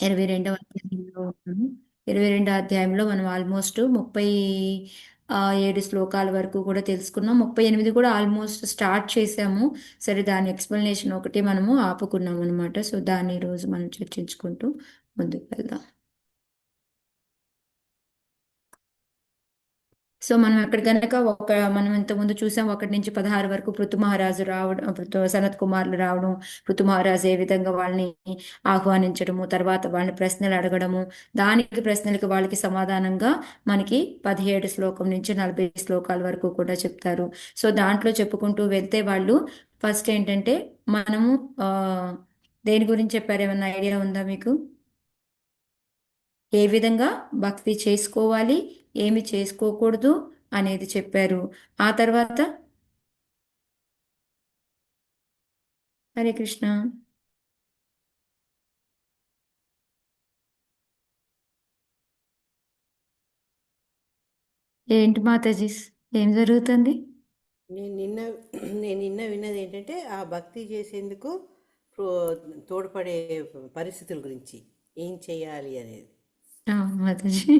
22వ అధ్యాయంలో ఉన్నాము. 22వ అధ్యాయంలో మనం ఆల్మోస్ట్ 37 శ్లోకాల వరకు కూడా తెలుసుకున్నాం. 38 కూడా ఆల్మోస్ట్ స్టార్ట్ చేసాము. సరే, దాని ఎక్స్ప్లెనేషన్ ఒకటి మనము ఆపుకున్నాం అనమాట. సో దాన్ని ఈరోజు మనం చర్చించుకుంటూ ముందుకు వెళ్దాం. సో మనం అక్కడ కనుక మనం ఇంతకుముందు చూసాం, 1 నుంచి 16 వరకు పృథు మహారాజు రావడం, సనత్ కుమారులు రావడం, పృథు మహారాజు ఏ విధంగా వాళ్ళని ఆహ్వానించడము, తర్వాత వాళ్ళని ప్రశ్నలు అడగడము, దానికి ప్రశ్నలకి వాళ్ళకి సమాధానంగా మనకి 17 శ్లోకం నుంచి 40 శ్లోకాల వరకు కూడా చెప్తారు. సో దాంట్లో చెప్పుకుంటూ వెళ్తే వాళ్ళు ఫస్ట్ ఏంటంటే మనము ఆ దేని గురించి చెప్పారు, ఏమన్నా ఐడియా ఉందా మీకు? ఏ విధంగా భక్తి చేసుకోవాలి, ఏమి చేసుకోకూడదు అనేది చెప్పారు. ఆ తర్వాత హరే కృష్ణ. ఏంటి మాతాజీ, ఏం జరుగుతుంది? నేను నిన్న నేను నిన్న విన్నది ఏంటంటే ఆ భక్తి చేసేందుకు తోడ్పడే పరిస్థితుల గురించి ఏం చేయాలి అనేది. మాతాజీ,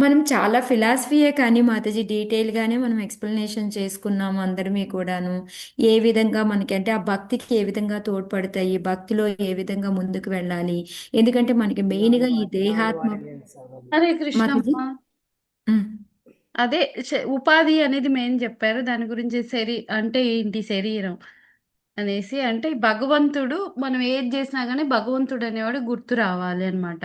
మనం చాలా ఫిలాసఫీయే కానీ మాతాజీ డీటెయిల్గానే మనం ఎక్స్ప్లెనేషన్ చేసుకున్నాము అందరమీ కూడాను. ఏ విధంగా మనకి అంటే ఆ భక్తికి ఏ విధంగా తోడ్పడతాయి, భక్తిలో ఏ విధంగా ముందుకు వెళ్ళాలి, ఎందుకంటే మనకి మెయిన్గా ఈ దేహాత్మ. హరే కృష్ణ మాతాజీ. అమ్మా. ఉమ్. అదే ఉపాధి అనేది మెయిన్ చెప్పారు. దాని గురించి అంటే ఏంటి శరీరం అనేసి, అంటే భగవంతుడు మనం ఏది చేసినా గానీ భగవంతుడు అనేవాడు గుర్తు రావాలి అన్నమాట.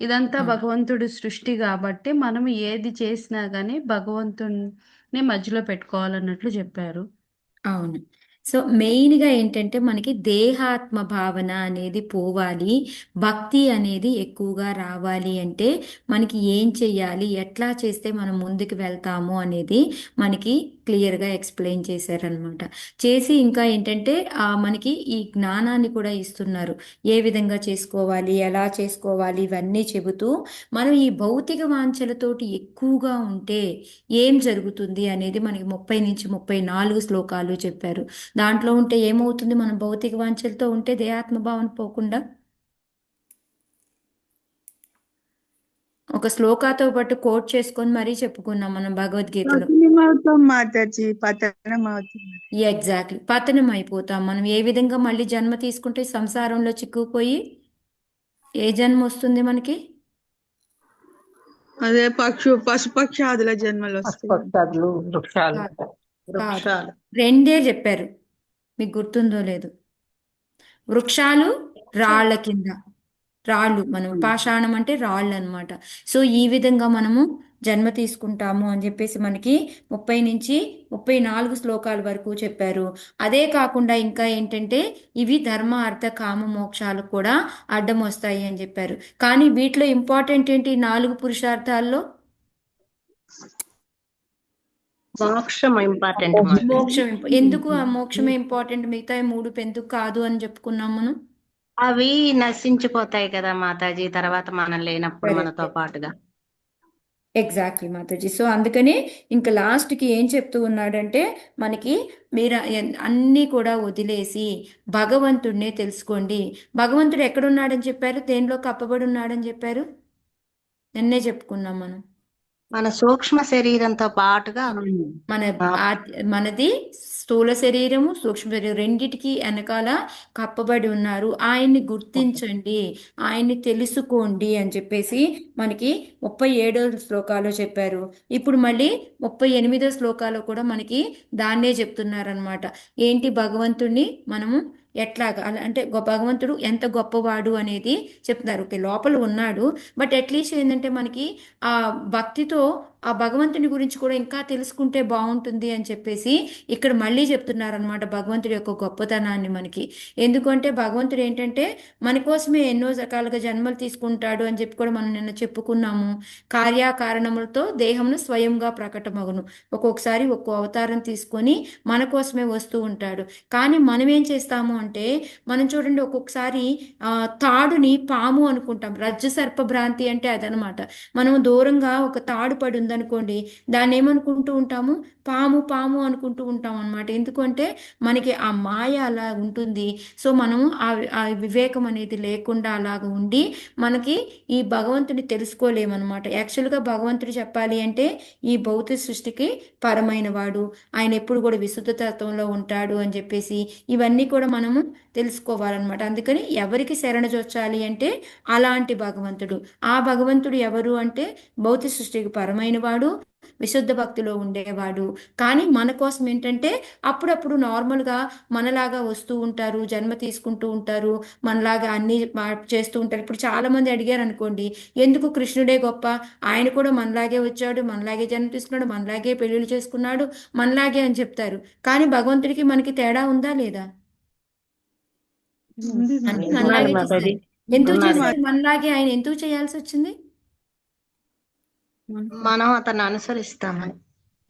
ఇదంతా అవును. భగవంతుడు సృష్టి కాబట్టి మనం ఏది చేసినా గానీ భగవంతుడిని మధ్యలో పెట్టుకోవాలన్నట్లు చెప్పారు. అవును. సో మెయిన్‌గా ఏంటంటే మనకి దేహాత్మ భావన అనేది పోవాలి. భక్తి అనేది ఎక్కువగా రావాలి అంటే మనకి ఏం చెయ్యాలి? ఎట్లా చేస్తే మనం ముందుకు వెళ్తాము అనేది మనకి క్లియర్‌గా ఎక్స్‌ప్లెయిన్ చేశారనమాట. చేసి ఇంకా ఏంటంటే మనకి ఈ జ్ఞానాన్ని కూడా ఇస్తున్నారు. ఏ విధంగా చేసుకోవాలి? ఎలా చేసుకోవాలి? ఇవన్నీ చెబుతూ మనం ఈ భౌతిక వాంఛలతోటి ఎక్కువగా ఉంటే ఏం జరుగుతుంది అనేది మనకి 30 నుంచి 34 శ్లోకాలు చెప్పారు. దాంట్లో ఉంటే ఏమవుతుంది, మనం భౌతిక వాంఛలతో ఉంటే దేహాత్మ భావన పోకుండా? ఒక శ్లోకాతో పాటు కోట్ చేసుకొని మరీ చెప్పుకున్నాం మనం భగవద్గీతలో. పతనమవుతాం మాతాజీ, పతనమవుతాం. ఎగ్జాక్ట్లీ, పతనం అయిపోతాం మనం. ఏ విధంగా మళ్ళీ జన్మ తీసుకుంటే సంసారంలో చిక్కుకుపోయి ఏ జన్మ వస్తుంది మనకి? అదే పశుపక్షాదుల జన్మలు వస్తాయి. పక్షాదులు, వృక్షాలు కాదు, కాదు. వృక్షాలు. రెండే చెప్పారు, మీకు గుర్తుందో లేదు. వృక్షాలు రాళ్ళ కింద, రాళ్ళు, మనం పాషాణం అంటే రాళ్ళు అన్నమాట. సో ఈ విధంగా మనము జన్మ తీసుకుంటాము అని చెప్పేసి మనకి 30 నుంచి 34 శ్లోకాల వరకు చెప్పారు. అదే కాకుండా ఇంకా ఏంటంటే ఇవి ధర్మ అర్థ కామ మోక్షాలు కూడా అడ్డం వస్తాయి అని చెప్పారు. కానీ వీటిలో ఇంపార్టెంట్ ఏంటి, 4 పురుషార్థాల్లో మోక్షం ఇంపార్టెంట్ మాట. మోక్షం ఎందుకు ఆ మోక్షమే ఇంపార్టెంట్, మిగతా 3 ఎందుకు కాదు అని చెప్పుకున్నాం మనం. అవి నశించిపోతాయి కదా మాతాజీ, తర్వాత మనం లేనప్పుడు మనతో పాటుగా. ఎగ్జాక్ట్లీ మాతాజీ. సో అందుకని ఇంకా లాస్ట్కి ఏం చెప్తూ ఉన్నాడంటే మనకి మీరు అన్నీ కూడా వదిలేసి భగవంతుడినే తెలుసుకోండి. భగవంతుడు ఎక్కడున్నాడని చెప్పారు, దేనిలో కప్పబడి ఉన్నాడని చెప్పారు, నిన్నే చెప్పుకున్నాం మనం. మన సూక్ష్మ శరీరంతో పాటుగా మన మనది స్థూల శరీరము, సూక్ష్మ శరీరం రెండిటికి వెనకాల కప్పబడి ఉన్నారు. ఆయన్ని గుర్తించండి, ఆయన్ని తెలుసుకోండి అని చెప్పేసి మనకి 37 శ్లోకాలు చెప్పారు. ఇప్పుడు మళ్ళీ 38 శ్లోకాలు కూడా మనకి దాన్నే చెప్తున్నారనమాట. ఏంటి, భగవంతుణ్ణి మనము ఎట్లాగా అంటే భగవంతుడు ఎంత గొప్పవాడు అనేది చెప్తున్నారు. ఓకే, లోపల ఉన్నాడు, బట్ అట్లీస్ట్ ఏంటంటే మనకి ఆ భక్తితో ఆ భగవంతుని గురించి కూడా ఇంకా తెలుసుకుంటే బాగుంటుంది అని చెప్పేసి ఇక్కడ మళ్ళీ చెప్తున్నారనమాట భగవంతుడి యొక్క గొప్పతనాన్ని మనకి. ఎందుకంటే భగవంతుడు ఏంటంటే మన కోసమే ఎన్నో రకాలుగా జన్మలు తీసుకుంటాడు అని చెప్పి కూడా మనం నిన్న చెప్పుకున్నాము. కార్యకారణములతో దేహంను స్వయంగా ప్రకటమగును. ఒక్కొక్కసారి ఒక్కో అవతారం తీసుకొని మన కోసమే వస్తూ ఉంటాడు. కానీ మనం ఏం చేస్తాము అంటే, మనం చూడండి ఒక్కొక్కసారి తాడుని పాము అనుకుంటాం. రజ్జు సర్ప భ్రాంతి అంటే అదనమాట. మనం దూరంగా ఒక తాడు పడి ఉందనుకోండి, దాన్ని ఏమనుకుంటూ ఉంటాము, పాము పాము అనుకుంటూ ఉంటాం అనమాట. ఎందుకంటే మనకి ఆ మాయ అలా ఉంటుంది. సో మనము ఆ వివేకం అనేది లేకుండా అలాగ ఉండి మనకి ఈ భగవంతుని తెలుసుకోలేమన్నమాట. యాక్చువల్గా భగవంతుడు చెప్పాలి అంటే ఈ భౌతిక సృష్టికి పరమైన వాడు, ఆయన ఎప్పుడు కూడా విశుద్ధ తత్వంలో ఉంటాడు అని చెప్పేసి ఇవన్నీ కూడా మనము తెలుసుకోవాలన్నమాట. అందుకని ఎవరికి శరణజొచ్చాలి అంటే అలాంటి భగవంతుడు. ఆ భగవంతుడు ఎవరు అంటే భౌతిక సృష్టికి పరమైన వాడు, విశుద్ధ భక్తిలో ఉండేవాడు. కానీ మన కోసం ఏంటంటే అప్పుడప్పుడు నార్మల్గా మనలాగా వస్తూ ఉంటారు, జన్మ తీసుకుంటూ ఉంటారు, మనలాగా అన్ని చేస్తూ ఉంటారు. ఇప్పుడు చాలా మంది అడిగారు అనుకోండి, ఎందుకు కృష్ణుడే గొప్ప, ఆయన కూడా మనలాగే వచ్చాడు, మనలాగే జన్మ తీసుకున్నాడు, మనలాగే పెళ్లిళ్ళు చేసుకున్నాడు, మనలాగే అని చెప్తారు. కానీ భగవంతుడికి మనకి తేడా ఉందా లేదా? ఉంది అన్ని మాతాజీ. ఉన్నాడు మనలాగే మాతాజీ, చేస్తారు. ఎందుకు ఉన్నాడు. చేస్తారు మనలాగే? ఆయన ఎందుకు చేయాల్సి వచ్చింది? మనం అతన్ని అనుసరిస్తామని.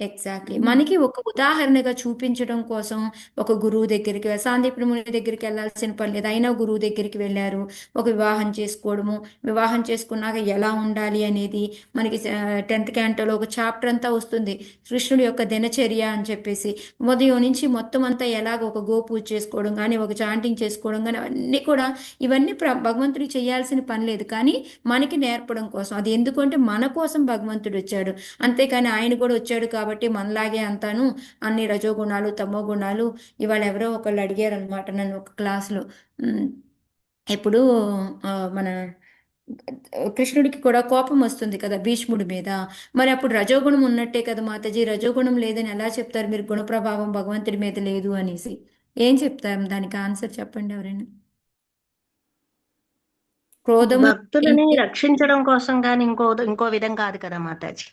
ఎగ్జాక్ట్లీ. మనకి ఒక ఉదాహరణగా చూపించడం కోసం ఒక గురువు దగ్గరికి సాందీపుని ముని దగ్గరికి వెళ్ళాల్సిన పని లేదు, అయినా గురువు దగ్గరికి వెళ్ళారు. ఒక వివాహం చేసుకోవడము, వివాహం చేసుకున్నాక ఎలా ఉండాలి అనేది మనకి 10th క్యాంటోలో ఒక చాప్టర్ అంతా వస్తుంది, కృష్ణుడి యొక్క దినచర్య అని చెప్పేసి. ఉదయం నుంచి మొత్తం అంతా ఎలాగ ఒక గోపూజ చేసుకోవడం కానీ, ఒక చాంటింగ్ చేసుకోవడం కానీ, అవన్నీ కూడా ఇవన్నీ భగవంతుడికి చేయాల్సిన పని లేదు, కానీ మనకి నేర్పడం కోసం. అది ఎందుకంటే మన కోసం భగవంతుడు వచ్చాడు, అంతేకాని ఆయన కూడా వచ్చాడు కాబట్టి మనలాగే అంతాను అన్ని రజోగుణాలు తమో గుణాలు. ఇవాళ ఎవరో ఒకళ్ళు అడిగారు అనమాట నన్ను ఒక క్లాస్లో, ఇప్పుడు మన కృష్ణుడికి కూడా కోపం వస్తుంది కదా భీష్ముడి మీద, మరి అప్పుడు రజోగుణం ఉన్నట్టే కదా మాతాజీ, రజోగుణం లేదని ఎలా చెప్తారు మీరు, గుణ ప్రభావం భగవంతుడి మీద లేదు అనేసి? ఏం చెప్తారు దానికి ఆన్సర్ చెప్పండి ఎవరైనా. క్రోధము భక్తులని రక్షించడం కోసం కానీ ఇంకో విధం కాదు కదా మాతాజీ.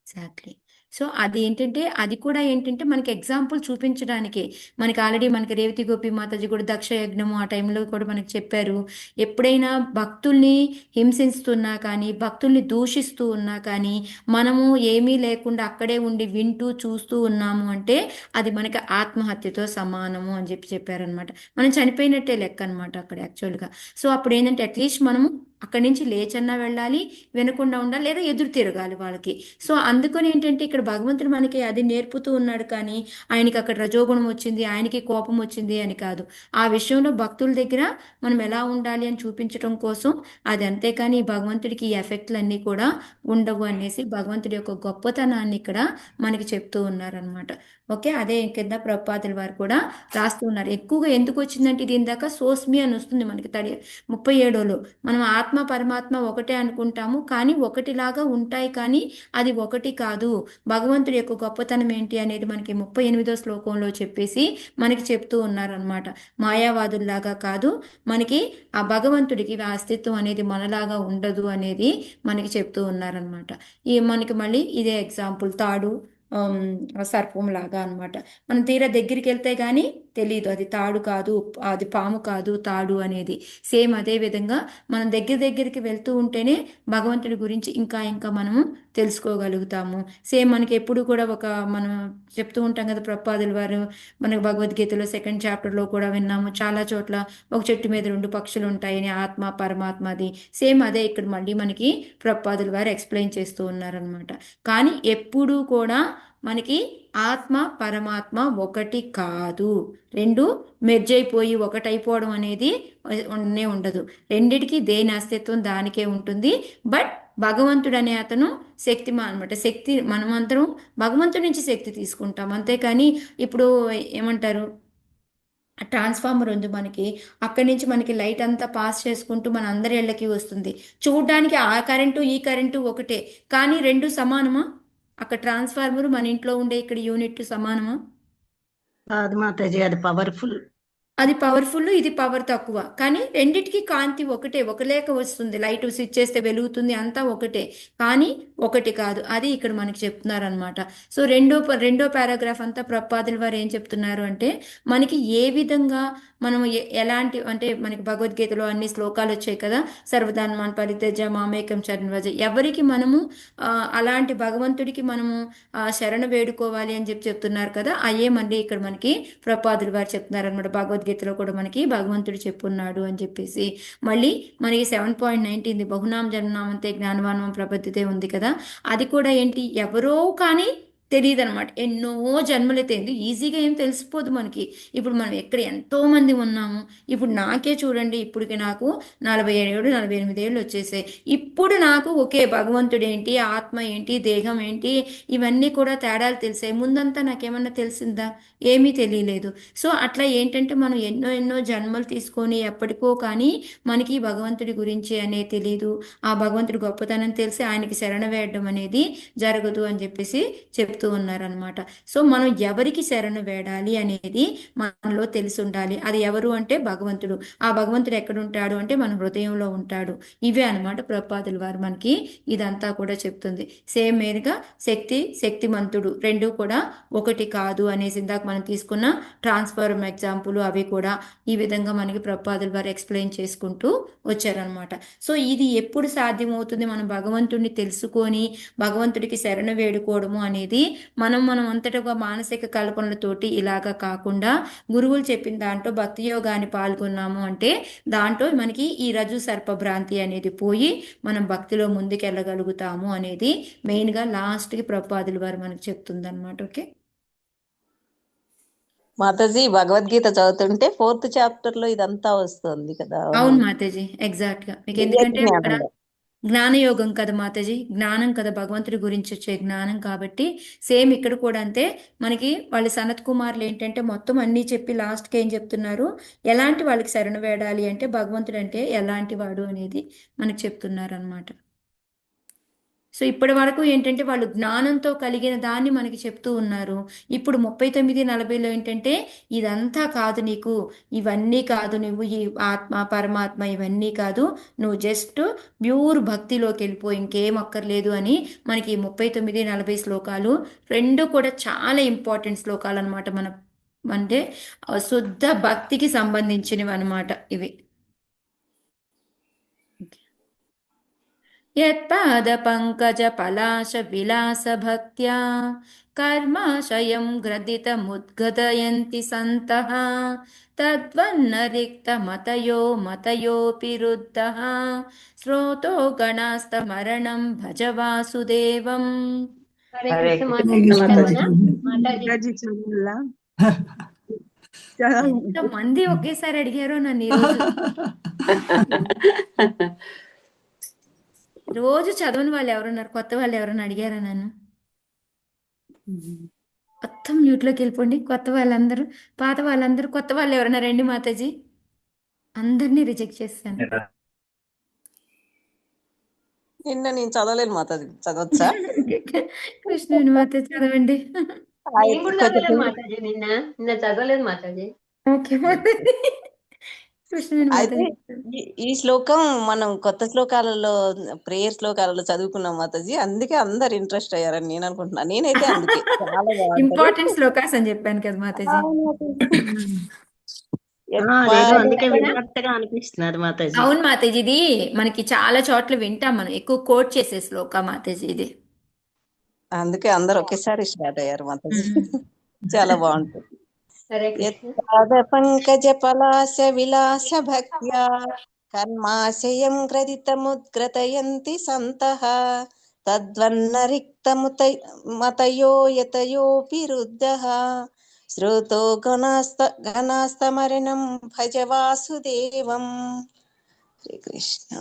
ఎగ్జాక్ట్లీ. సో అది ఏంటంటే అది కూడా ఏంటంటే మనకి ఎగ్జాంపుల్ చూపించడానికి. మనకి ఆల్రెడీ మనకి రేవతి గోపి మాతాజీ కూడా దక్ష యజ్ఞము ఆ టైంలో కూడా మనకి చెప్పారు. ఎప్పుడైనా భక్తుల్ని హింసిస్తున్నా కానీ, భక్తుల్ని దూషిస్తూ ఉన్నా కానీ, మనము ఏమీ లేకుండా అక్కడే ఉండి వింటూ చూస్తూ ఉన్నాము అంటే అది మనకి ఆత్మహత్యతో సమానము అని చెప్పారనమాట. మనం చనిపోయినట్టే లెక్క అనమాట అక్కడ యాక్చువల్గా. సో అప్పుడు ఏంటంటే అట్లీస్ట్ మనము అక్కడి నుంచి లేచన్నా వెళ్ళాలి, వినకుండా ఉండాలి, లేదా ఎదురు తిరగాలి వాళ్ళకి. సో అందుకని ఏంటంటే ఇక్కడ భగవంతుడు మనకి అది నేర్పుతూ ఉన్నాడు, కానీ ఆయనకి అక్కడ రజోగుణం వచ్చింది, ఆయనకి కోపం వచ్చింది అని కాదు. ఆ విషయంలో భక్తుల దగ్గర మనం ఎలా ఉండాలి అని చూపించడం కోసం అది. అంతేకాని ఈ భగవంతుడికి ఈ ఎఫెక్ట్లు అన్నీ కూడా ఉండవు అనేసి భగవంతుడి యొక్క గొప్పతనాన్ని ఇక్కడ మనకి చెప్తూ ఉన్నారనమాట. ఓకే, అదే కింద ప్రభుపాదుల వారు కూడా రాస్తూ ఉన్నారు. ఎక్కువగా ఎందుకు వచ్చిందంటే ఇది ఇందాక సోస్మి అని వస్తుంది మనకి 37లో. మనం ఆత్మ పరమాత్మ ఒకటే అనుకుంటాము, కానీ ఒకటిలాగా ఉంటాయి, కానీ అది ఒకటి కాదు. భగవంతుడి యొక్క గొప్పతనం ఏంటి అనేది మనకి 38వ శ్లోకంలో చెప్పేసి మనకి చెప్తూ ఉన్నారనమాట. మాయావాదుల్లాగా కాదు, మనకి ఆ భగవంతుడికి ఆ అస్తిత్వం అనేది మనలాగా ఉండదు అనేది మనకి చెప్తూ ఉన్నారనమాట. ఈ మనకి మళ్ళీ ఇదే ఎగ్జాంపుల్ తాడు సర్పం లాగా అనమాట. మనం తీరా దగ్గరికి వెళ్తే కానీ తెలియదు అది తాడు కాదు, అది పాము కాదు, తాడు అనేది. సేమ్ అదే విధంగా మనం దగ్గరికి వెళ్తూ ఉంటేనే భగవంతుడి గురించి ఇంకా ఇంకా మనము తెలుసుకోగలుగుతాము. సేమ్ మనకి ఎప్పుడు కూడా మనం చెప్తూ ఉంటాం కదా, ప్రభుపాదుల వారు మనకు భగవద్గీతలో 2nd చాప్టర్లో కూడా విన్నాము చాలా చోట్ల, ఒక చెట్టు మీద 2 పక్షులు ఉంటాయని, ఆత్మ పరమాత్మది. సేమ్ అదే ఇక్కడ మళ్ళీ మనకి ప్రభుపాదుల వారు ఎక్స్ప్లెయిన్ చేస్తూ ఉన్నారనమాట. కానీ ఎప్పుడూ కూడా మనకి ఆత్మ పరమాత్మ ఒకటి కాదు, రెండు మెర్జ్ అయిపోయి ఒకటైపోవడం అనేది ఉండదు. రెండిటికి దేని అస్తిత్వం దానికే ఉంటుంది. బట్ భగవంతుడు అనే అతను శక్తిమాన్ అనమాట. శక్తి మనమంతరం భగవంతుడి నుంచి శక్తి తీసుకుంటాం, అంతేకాని ఇప్పుడు ఏమంటారు, ట్రాన్స్ఫార్మర్ ఉంది మనకి, అక్కడి నుంచి మనకి లైట్ అంతా పాస్ చేసుకుంటూ మన అందరి ఇళ్ళకి వస్తుంది. చూడడానికి ఆ కరెంటు ఈ కరెంటు ఒకటే, కానీ రెండు సమానమా? అక్కడ ట్రాన్స్ఫార్మర్, మన ఇంట్లో ఉండే ఇక్కడ యూనిట్ సమానమా? కాదు మాతాజీ, అది పవర్ఫుల్. అది పవర్ఫుల్, ఇది పవర్ తక్కువ, కానీ రెండిటికి కాంతి ఒకటే, ఒకలేక వస్తుంది. లైట్ స్విచ్ చేస్తే వెలుగుతుంది, అంతా ఒకటే, కానీ ఒకటి కాదు. అది ఇక్కడ మనకి చెప్తున్నారనమాట. సో రెండో పారాగ్రాఫ్ అంతా ప్రభుపాదుల వారు ఏం చెప్తున్నారు అంటే, మనకి ఏ విధంగా మనం ఎలాంటి అంటే మనకి భగవద్గీతలో అన్ని శ్లోకాలు వచ్చాయి కదా, సర్వధర్మాన్ పరిత్యజ మామేకం శరణం వ్రజ. ఎవరికి మనము అలాంటి భగవంతుడికి మనము శరణ వేడుకోవాలి అని చెప్తున్నారు కదా, అయ్యే మళ్ళీ ఇక్కడ మనకి ప్రభుపాదుల వారు చెప్తున్నారు అనమాట. భగవద్గీత భగవద్గీతలో కూడా మనకి భగవంతుడు చెప్పున్నాడు అని చెప్పేసి. మళ్ళీ మనకి 7.19 బహునాం జన్మనామంతే జ్ఞానవానం ప్రబుద్ధితే ఉంది కదా, అది కూడా ఏంటి, ఎవరో కానీ తెలియదు అనమాట. ఎన్నో జన్మలైతే ఈజీగా ఏం తెలిసిపోదు మనకి. ఇప్పుడు మనం ఎక్కడ ఎంతో మంది ఉన్నాము. ఇప్పుడు నాకే చూడండి, ఇప్పటికి నాకు 47 48 ఏళ్ళు వచ్చేసాయి. ఇప్పుడు నాకు ఓకే భగవంతుడు ఏంటి, ఆత్మ ఏంటి, దేహం ఏంటి, ఇవన్నీ కూడా తేడాలు తెలిసాయి. ముందంతా నాకేమన్నా తెలిసిందా? ఏమీ తెలియలేదు. సో అట్లా ఏంటంటే మనం ఎన్నో ఎన్నో జన్మలు తీసుకొని ఎప్పటికో కానీ మనకి భగవంతుడి గురించి అనేది తెలియదు. ఆ భగవంతుడి గొప్పతనం తెలిసి ఆయనకి శరణ వేయడం అనేది జరగదు అని చెప్పేసి చెప్తూ ఉన్నారనమాట. సో మనం ఎవరికి శరణ వేడాలి అనేది మనలో తెలిసి ఉండాలి. అది ఎవరు అంటే భగవంతుడు. ఆ భగవంతుడు ఎక్కడ ఉంటాడు అంటే మన హృదయంలో ఉంటాడు. ఇవే అనమాట ప్రభుపాదుల వారు మనకి ఇదంతా కూడా చెప్తుంది. సేమ్ మీదుగా శక్తిమంతుడు రెండు కూడా ఒకటి కాదు అనేసి ఇందాక మనం తీసుకున్న ట్రాన్స్ఫార్మ్ ఎగ్జాంపుల్ అవి కూడా ఈ విధంగా మనకి ప్రభుపాదుల వారు ఎక్స్ప్లెయిన్ చేసుకుంటూ వచ్చారనమాట. సో ఇది ఎప్పుడు సాధ్యమవుతుంది, మనం భగవంతుడిని తెలుసుకొని భగవంతుడికి శరణ వేడుకోవడము అనేది మనం అంతటా మానసిక కల్పనలతోటి ఇలాగా కాకుండా గురువులు చెప్పిన దాంట్లో భక్తి యోగాన్ని పాల్గొన్నాము అంటే దాంట్లో మనకి ఈ రజు సర్ప భ్రాంతి అనేది పోయి మనం భక్తిలో ముందుకెళ్ళగలుగుతాము అనేది మెయిన్గా లాస్ట్కి ప్రభుపాదుల వారు మనకు చెప్తుంది అనమాట. ఓకే మాతాజీ, భగవద్గీత చదువుతుంటే 4th చాప్టర్ లో ఇదంతా వస్తుంది కదా. అవును మాతాజీ, ఎగ్జాక్ట్ గా మీకు ఎందుకంటే ఇక్కడ జ్ఞానయోగం కదా మాతాజీ, జ్ఞానం కదా, భగవంతుడి గురించి వచ్చే జ్ఞానం కాబట్టి సేమ్ ఇక్కడ కూడా అంతే. మనకి వాళ్ళ సనత్ కుమార్లు ఏంటంటే మొత్తం అన్నీ చెప్పి లాస్ట్కి ఏం చెప్తున్నారు, ఎలాంటి వాళ్ళకి శరణ వేడాలి అంటే భగవంతుడు అంటే ఎలాంటి వాడు అనేది మనకు చెప్తున్నారు అనమాట. సో ఇప్పటి వరకు ఏంటంటే వాళ్ళు జ్ఞానంతో కలిగిన దాన్ని మనకి చెప్తూ ఉన్నారు. ఇప్పుడు 39 40లో ఏంటంటే ఇదంతా కాదు, నీకు ఇవన్నీ కాదు, నువ్వు ఈ ఆత్మ పరమాత్మ ఇవన్నీ కాదు, నువ్వు జస్ట్ ప్యూర్ భక్తిలోకి వెళ్ళిపో, ఇంకేం అక్కర్లేదు అని మనకి 39 40 శ్లోకాలు రెండు కూడా చాలా ఇంపార్టెంట్ శ్లోకాలు అనమాట. మన అంటే శుద్ధ భక్తికి సంబంధించినవి అనమాట ఇవి. यत्पादपङ्कजपलाशविलासभक्त्या कर्माशयं ग्रथितमुद्गतयन्ति सन्तः तद्वन्नरिक्तमतयो मतयोऽपि रुद्धः श्रोतो गणास्तमरणं भज वासुदेवम्. హరే కృష్ణ మాతాజీ. మాతాజీ చదువులా చదవండి. ఎంత మంది ఒకేసారి అడిగారో నన్ను ఈరోజు. రోజు చదవని వాళ్ళు ఎవరున్నారు, కొత్త వాళ్ళు ఎవరన్నా అడిగారా నన్ను? మొత్తం మ్యూట్లోకి వెళ్ళిపోండి, కొత్త వాళ్ళందరూ, పాత వాళ్ళందరూ, కొత్త వాళ్ళు ఎవరన్నా రండి మాతాజీ. అందరినీ రిజెక్ట్ చేస్తాను. నిన్న నేను చదవలేను మాతాజీ, చదవచ్చా? కృష్ణుని మాతాజీ చదవండి. నేను కూడా చదవలేదు మాతాజీ, నిన్న చదవలేదు మాతాజీ. ఓకే మాతాజీ, కృష్ణుని అయితే మాతాజీ. ఈ శ్లోకం మనం కొత్త శ్లోకాలలో, ప్రేయర్ శ్లోకాలలో చదువుకున్నాం మాతాజీ, అందుకే అందరు ఇంట్రెస్ట్ అయ్యారని నేను అనుకుంటున్నా. నేనైతే అందుకే చాలా బాగుంటది. ఇంపార్టెంట్ శ్లోకాస్ అని చెప్పాను కదా మాతాజీ. లేదు, అందుకే విన్నట్టుగా అనిపిస్తున్నది మాతాజీ. అవును మాతాజీ, ఇది మనకి చాలా చోట్ల వింటాం, మనం ఎక్కువ కోట్ చేసే శ్లోక మాతాజీ ఇది. అందుకే అందరు ఒకేసారి స్టార్ట్ అయ్యారు మాతాజీ. చాలా బాగుంటుంది. హరే కృష్ణ. యత్పాద పంకజ పలాస విలాస భక్త్యా కర్మాశయం గ్రథితముద్గ్రతయంతి సంతః తద్వన్న రిక్తమతయో యతయోపి రుద్ధః శ్రోతో గణాస్తమరణం భజ వాసుదేవం. శ్రీకృష్ణ.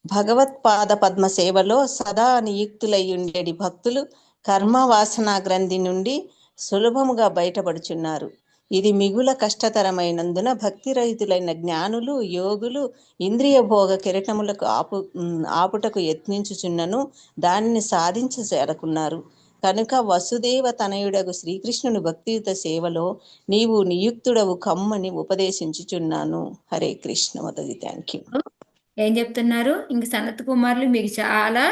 భగవత్పాద పద్మ సేవలో సదా నియుక్తులయ్యుండేడి భక్తులు కర్మవాసనా గ్రంథి నుండి సులభముగా బయటపడుచున్నారు. ఇది మిగుల కష్టతరమైనందున భక్తి రహితులైన జ్ఞానులు యోగులు ఇంద్రియ భోగ కిరటములకు ఆపుటకు యత్నించుచున్నను దానిని సాధించజాలకున్నారు. కనుక వసుదేవ తనయుడగు శ్రీకృష్ణుని భక్తియుత సేవలో నీవు నియుక్తుడవు కమ్మని ఉపదేశించుచున్నాను. హరే కృష్ణ మాతాజీ. Thank you. ఏం చెప్తున్నారు? ఇంక సనత్ కుమార్లు మీకు చాలా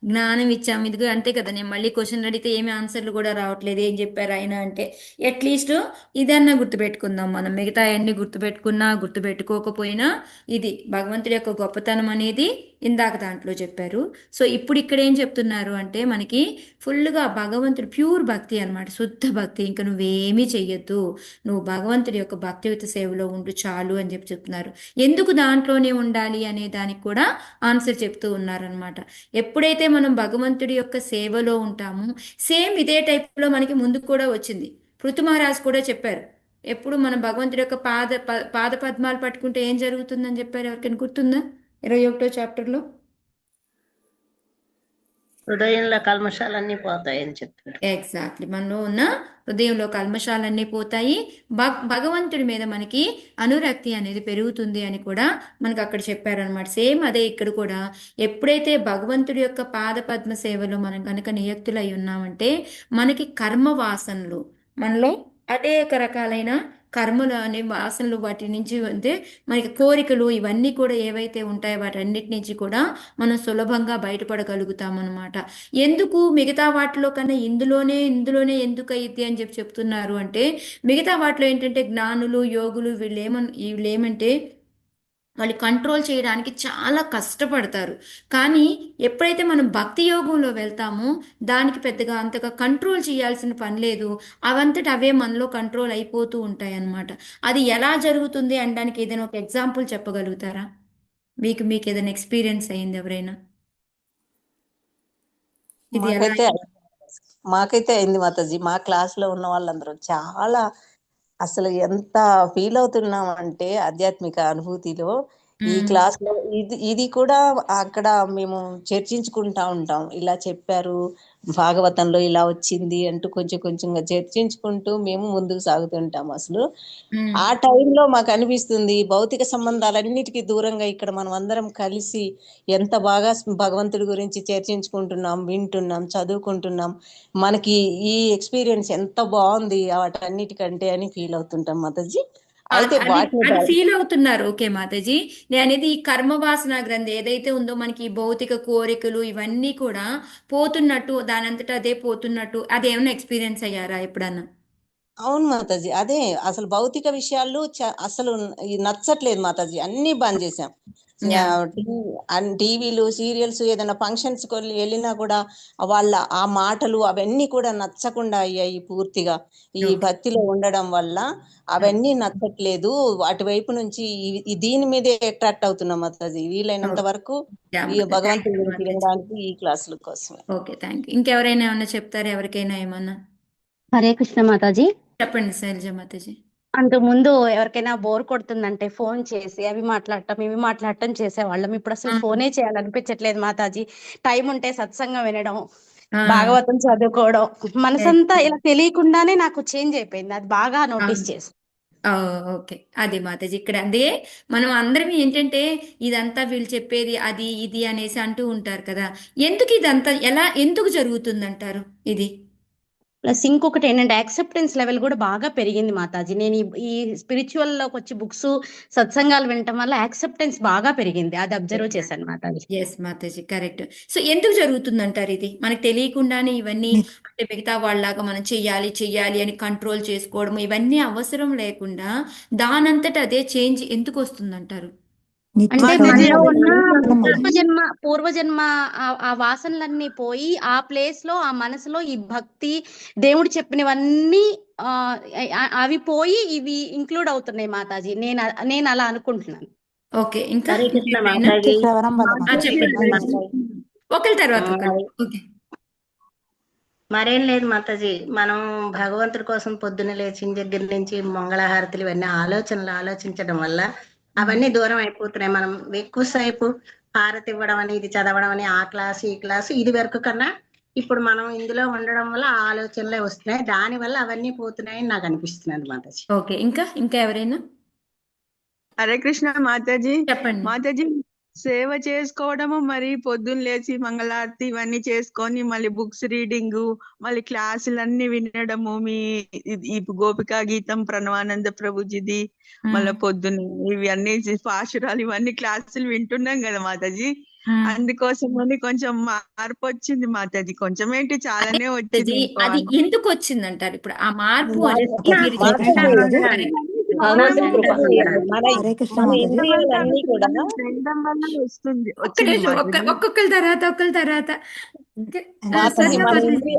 జ్ఞానం ఇచ్చాము. ఇదిగో అంతే కదా, నేను మళ్ళీ క్వశ్చన్ అడిగితే ఏమి ఆన్సర్లు కూడా రావట్లేదు, ఏం చెప్పారు ఆయన అంటే. అట్లీస్ట్ ఇదన్నా గుర్తుపెట్టుకుందాం మనం. మిగతా అన్ని గుర్తుపెట్టుకున్నా గుర్తుపెట్టుకోకపోయినా ఇది భగవంతుడి యొక్క గొప్పతనం అనేది ఇందాక దాంట్లో చెప్పారు. సో ఇప్పుడు ఇక్కడ ఏం చెప్తున్నారు అంటే మనకి ఫుల్గా భగవంతుడు ప్యూర్ భక్తి అన్నమాట, శుద్ధ భక్తి. ఇంకా నువ్వేమీ చెయ్యొద్దు, నువ్వు భగవంతుడి యొక్క భక్తియుత సేవలో ఉండు చాలు అని చెప్పి చెప్తున్నారు. ఎందుకు దాంట్లోనే ఉండాలి అనే దానికి కూడా ఆన్సర్ చెప్తూ ఉన్నారనమాట. ఎప్పుడైతే మనం భగవంతుడి యొక్క సేవలో ఉంటామో, సేమ్ ఇదే టైప్లో మనకి ముందుకు కూడా వచ్చింది. పృథు మహారాజ్ కూడా చెప్పారు, ఎప్పుడు మనం భగవంతుడి యొక్క పాద పద్మాలు పట్టుకుంటే ఏం జరుగుతుందని చెప్పారు. ఎవరికైనా గుర్తుందా? 21వ చాప్టర్లో హృదయంలో కల్మషాలన్నీ పోతాయని చెప్పారు. ఎగ్జాక్ట్లీ, మనలో ఉన్న హృదయంలో కల్మషాలన్నీ పోతాయి, భగవంతుడి మీద మనకి అనురక్తి అనేది పెరుగుతుంది అని కూడా మనకు అక్కడ చెప్పారనమాట. సేమ్ అదే ఇక్కడ కూడా. ఎప్పుడైతే భగవంతుడి యొక్క పాద పద్మ సేవలో మనం కనుక నియుక్తులై ఉన్నామంటే మనకి కర్మ వాసనలు, మనలో అనేక రకాలైన కర్మలు అనే వాసనలు, వాటి నుంచి అంటే మనకి కోరికలు ఇవన్నీ కూడా ఏవైతే ఉంటాయో వాటన్నిటి నుంచి కూడా మనం సులభంగా బయటపడగలుగుతాం అనమాట. ఎందుకు మిగతా వాటిలో కన్నా ఇందులోనే ఎందుకు అయ్యిద్ది అని చెప్తున్నారు అంటే, మిగతా వాటిలో ఏంటంటే జ్ఞానులు యోగులు వీళ్ళేమంటే వాళ్ళు కంట్రోల్ చేయడానికి చాలా కష్టపడతారు. కానీ ఎప్పుడైతే మనం భక్తి యోగంలో వెళ్తామో దానికి పెద్దగా అంతగా కంట్రోల్ చేయాల్సిన పని లేదు, అవంతట అవే మనలో కంట్రోల్ అయిపోతూ ఉంటాయి అన్నమాట. అది ఎలా జరుగుతుంది అనడానికి ఏదైనా ఒక ఎగ్జాంపుల్ చెప్పగలుగుతారా? మీకు ఏదైనా ఎక్స్పీరియన్స్ అయింది ఎవరైనా? ఇది ఎలా? మాకైతే అయింది మాతాజీ. మా క్లాస్ లో ఉన్న వాళ్ళందరూ చాలా అసలు ఎంత ఫీల్ అవుతున్నాం అంటే ఆధ్యాత్మిక అనుభూతిలో ఈ క్లాస్ లో ఇది కూడా అక్కడ మేము చర్చించుకుంటా ఉంటాం. ఇలా చెప్పారు, భాగవతంలో ఇలా వచ్చింది అంటూ కొంచెం కొంచెంగా చర్చించుకుంటూ మేము ముందుకు సాగుతుంటాం. అసలు ఆ టైంలో మాకు అనిపిస్తుంది భౌతిక సంబంధాలన్నిటికీ దూరంగా ఇక్కడ మనం అందరం కలిసి ఎంత బాగా భగవంతుడి గురించి చర్చించుకుంటున్నాం, వింటున్నాం, చదువుకుంటున్నాం. మనకి ఈ ఎక్స్పీరియన్స్ ఎంత బాగుంది వాటన్నిటికంటే అని ఫీల్ అవుతుంటాం మాతాజీ. అయితే అది ఫీల్ అవుతున్నారు. ఓకే మాతాజీ, నేను అనేది ఈ కర్మ వాసన గ్రంథి ఏదైతే ఉందో మనకి ఈ భౌతిక కోరికలు ఇవన్నీ కూడా పోతున్నట్టు, దానంతటా అదే పోతున్నట్టు, అదేమన్నా ఎక్స్పీరియన్స్ అయ్యారా ఎప్పుడన్నా? అవును మాతాజీ, అదే అసలు భౌతిక విషయాలు అసలు నచ్చట్లేదు మాతాజీ, అన్ని బంద్ చేసాం. టీవీలు సీరియల్స్ ఏదైనా ఫంక్షన్స్ వెళ్ళినా కూడా వాళ్ళ ఆ మాటలు అవన్నీ కూడా నచ్చకుండా అయ్యాయి పూర్తిగా. ఈ భక్తిలో ఉండడం వల్ల అవన్నీ నచ్చట్లేదు. అటువైపు నుంచి దీని మీదే అట్రాక్ట్ అవుతున్నాం మాతాజీ. వీలైనంత వరకు ఈ భగవంతుడి గురించి వినడానికి ఈ క్లాసుల కోసమే. Okay, thank you. ఇంకెవరైనా ఏమన్నా చెప్తారా? ఎవరికైనా ఏమన్నా? హరే కృష్ణ మాతాజీ. చెప్పండి శైలజ మాతాజీ. అంతకుముందు ఎవరికైనా బోర్ కొడుతుందంటే ఫోన్ చేసి అవి మాట్లాడటం ఇవి మాట్లాడటం చేసేవాళ్ళం. ఇప్పుడు అసలు ఫోనే చేయాలనిపించట్లేదు మాతాజీ. టైం ఉంటే సత్సంగం వినడం, భాగవతం చదువుకోవడం, మనసంతా ఇలా తెలియకుండానే నాకు చేంజ్ అయిపోయింది. అది బాగా నోటీస్ చేసి. ఓకే, అది మాతాజీ ఇక్కడ అదే మనం అందరం ఏంటంటే ఇదంతా వీళ్ళు చెప్పేది అది ఇది అనేసి అంటూ ఉంటారు కదా. ఎందుకు ఇదంతా ఎందుకు జరుగుతుందంటారు ఇది? ప్లస్ ఇంకొకటి ఏంటంటే యాక్సెప్టెన్స్ లెవెల్ కూడా బాగా పెరిగింది మాతాజీ. నేను ఈ స్పిరిచువల్ లోకి వచ్చి బుక్స్ సత్సంగాలు వినటం వల్ల యాక్సెప్టెన్స్ బాగా పెరిగింది. అది అబ్జర్వ్ చేశాను Mataji. Yes Mataji, correct. So ఎందుకు జరుగుతుందంటారు ఇది? మనకు తెలియకుండానే ఇవన్నీ అంటే మిగతా వాళ్ళలాగా మనం చెయ్యాలి అని కంట్రోల్ చేసుకోవడం ఇవన్నీ అవసరం లేకుండా దానంతట అదే చేంజ్ ఎందుకు వస్తుందంటారు? అంటే మనలో ఉన్న పూర్వజన్మ ఆ వాసనలన్నీ పోయి ఆ ప్లేస్ లో ఆ మనసులో ఈ భక్తి దేవుడు చెప్పినవన్నీ అవి పోయి ఇవి ఇంక్లూడ్ అవుతున్నాయి మాతాజీ. నేను అలా అనుకుంటున్నాను. ఓకే, ఇంకా హరే కృష్ణ మాతాజీ. ఒకరి తర్వాత ఓకే. మరేం లేదు మాతాజీ, మనం భగవంతుడి కోసం పొద్దున్న లేచిన దగ్గర నుంచి మంగళహారతులు ఇవన్నీ ఆలోచించడం వల్ల అవన్నీ దూరం అయిపోతున్నాయి. మనం ఎక్కువసేపు హారతి ఇవ్వడం అని, ఇది చదవడం అని, ఆ క్లాసు ఈ క్లాసు ఇది వరకు కన్నా ఇప్పుడు మనం ఇందులో ఉండడం వల్ల ఆలోచనలే వస్తున్నాయి. దాని వల్ల అవన్నీ పోతున్నాయని నాకు అనిపిస్తుంది మాతాజీ. ఓకే, ఇంకా ఎవరైనా? హరే కృష్ణ మాతాజీ. చెప్పండి మాతాజీ, సేవ చేసుకోవడము, మరి పొద్దున్న లేచి మంగళారతి ఇవన్నీ చేసుకొని మళ్ళీ బుక్స్ రీడింగ్, మళ్ళీ క్లాసులన్నీ వినడము, మీ ఈ గోపికా గీతం ప్రణవానంద ప్రభుజీది, మళ్ళీ పొద్దున్న ఇవన్నీ పాశురాలు ఇవన్నీ క్లాసులు వింటున్నాం కదా మాతాజీ. అందుకోసమని కొంచెం మార్పు వచ్చింది మాతాజీ. కొంచెం ఏంటి, చాలానే వచ్చింది. అది ఎందుకు వచ్చిందంటారు ఇప్పుడు ఆ మార్పు అనేది మీరు మాతాజీ చెప్పండి. భగవంతుని కృప మన హరే కృష్ణ మన మాతాజీ. ఇంద్రియాలన్నీ కూడా వినడం వల్ల ఒక్క వచ్చింది నిమిషం మాతాజీ. ఒక్కొక్కరి తర్వాత మాతాజీ సంధ్యా మన మాతాజీ.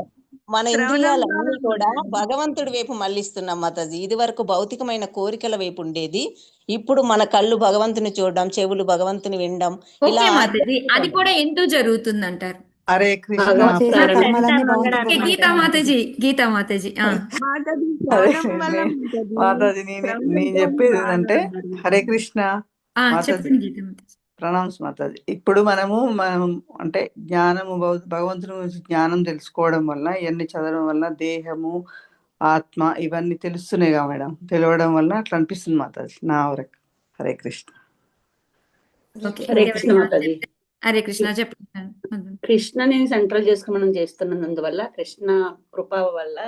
మన శ్రవణం ఇంద్రియాలన్నీ ద్వారా కూడా భగవంతుడి వైపు మళ్ళిస్తున్నాం మాతాజీ. ఇది వరకు భౌతికమైన కోరికల వైపు ఉండేది, ఇప్పుడు మన కళ్ళు భగవంతుని చూడడం, చెవులు భగవంతుని వినడం, ఇలా ఓకే మాతాజీ, అది కూడా ఎందుకు జరుగుతుంది అంటారు? హరే కృష్ణ. మనం చేసే భగవంతుడు ఎంత కర్మలన్నీ మంగళ భగవంతుడి గీతా మాతాజీ మాతాజీ అదే శ్రవణం వల్ల మాతాజీ. మాతాజీ శ్రవణం నేను ద్వారా చెప్పేది బాగా ఏంటంటే, అన్నారు. హరే కృష్ణ మాతాజీ, చెప్పండి గీతా మాతాజీ. ప్రణామ్స్ మాతాజీ. ఇప్పుడు మనం అంటే జ్ఞానము భగవంతుని గురించి జ్ఞానం తెలుసుకోవడం వల్ల, ఇవన్నీ చదవడం వల్ల దేహము ఆత్మ ఇవన్నీ తెలుస్తున్నాయిగా మేడం. తెలియడం వల్ల అట్లా అనిపిస్తుంది మాతాజీ నా వరకు. హరే కృష్ణ. ఓకే, హరే కృష్ణ ఇంకెవరైనా మాతాజీ. చెప్తే హరే కృష్ణ చెప్పండి. కృష్ణని సెంట్రల్ చేసుకుని మనం చేస్తున్నందువల్ల, కృష్ణ కృప వల్ల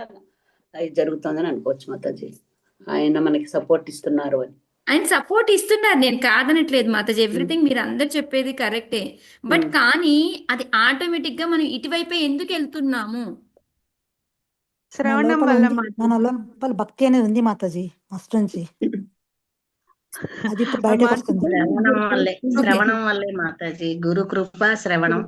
అది జరుగుతుందని అనుకోవచ్చు మాతాజీ. ఆయన మనకి సపోర్ట్ ఇస్తున్నారు అని. ఆయన సపోర్ట్ ఇస్తున్నారు, నేను కాదనట్లేదు మాతాజీ. ఎవ్రీథింగ్ మీరు అందరు చెప్పేది కరెక్టే. బట్ కానీ అది ఆటోమేటిక్ గా మనం ఇటువైపే ఎందుకు వెళ్తున్నాము? మన శ్రవణం లోపల వల్ల ఉంది, మన మాతాజీ. లోపల భక్తి అనేది ఉంది మాతాజీ ఫస్ట్ నుంచి. అది ఇప్పుడు బయటకు వస్తుంది. శ్రవణం వల్లే మాతాజీ. గురు కృప శ్రవణం.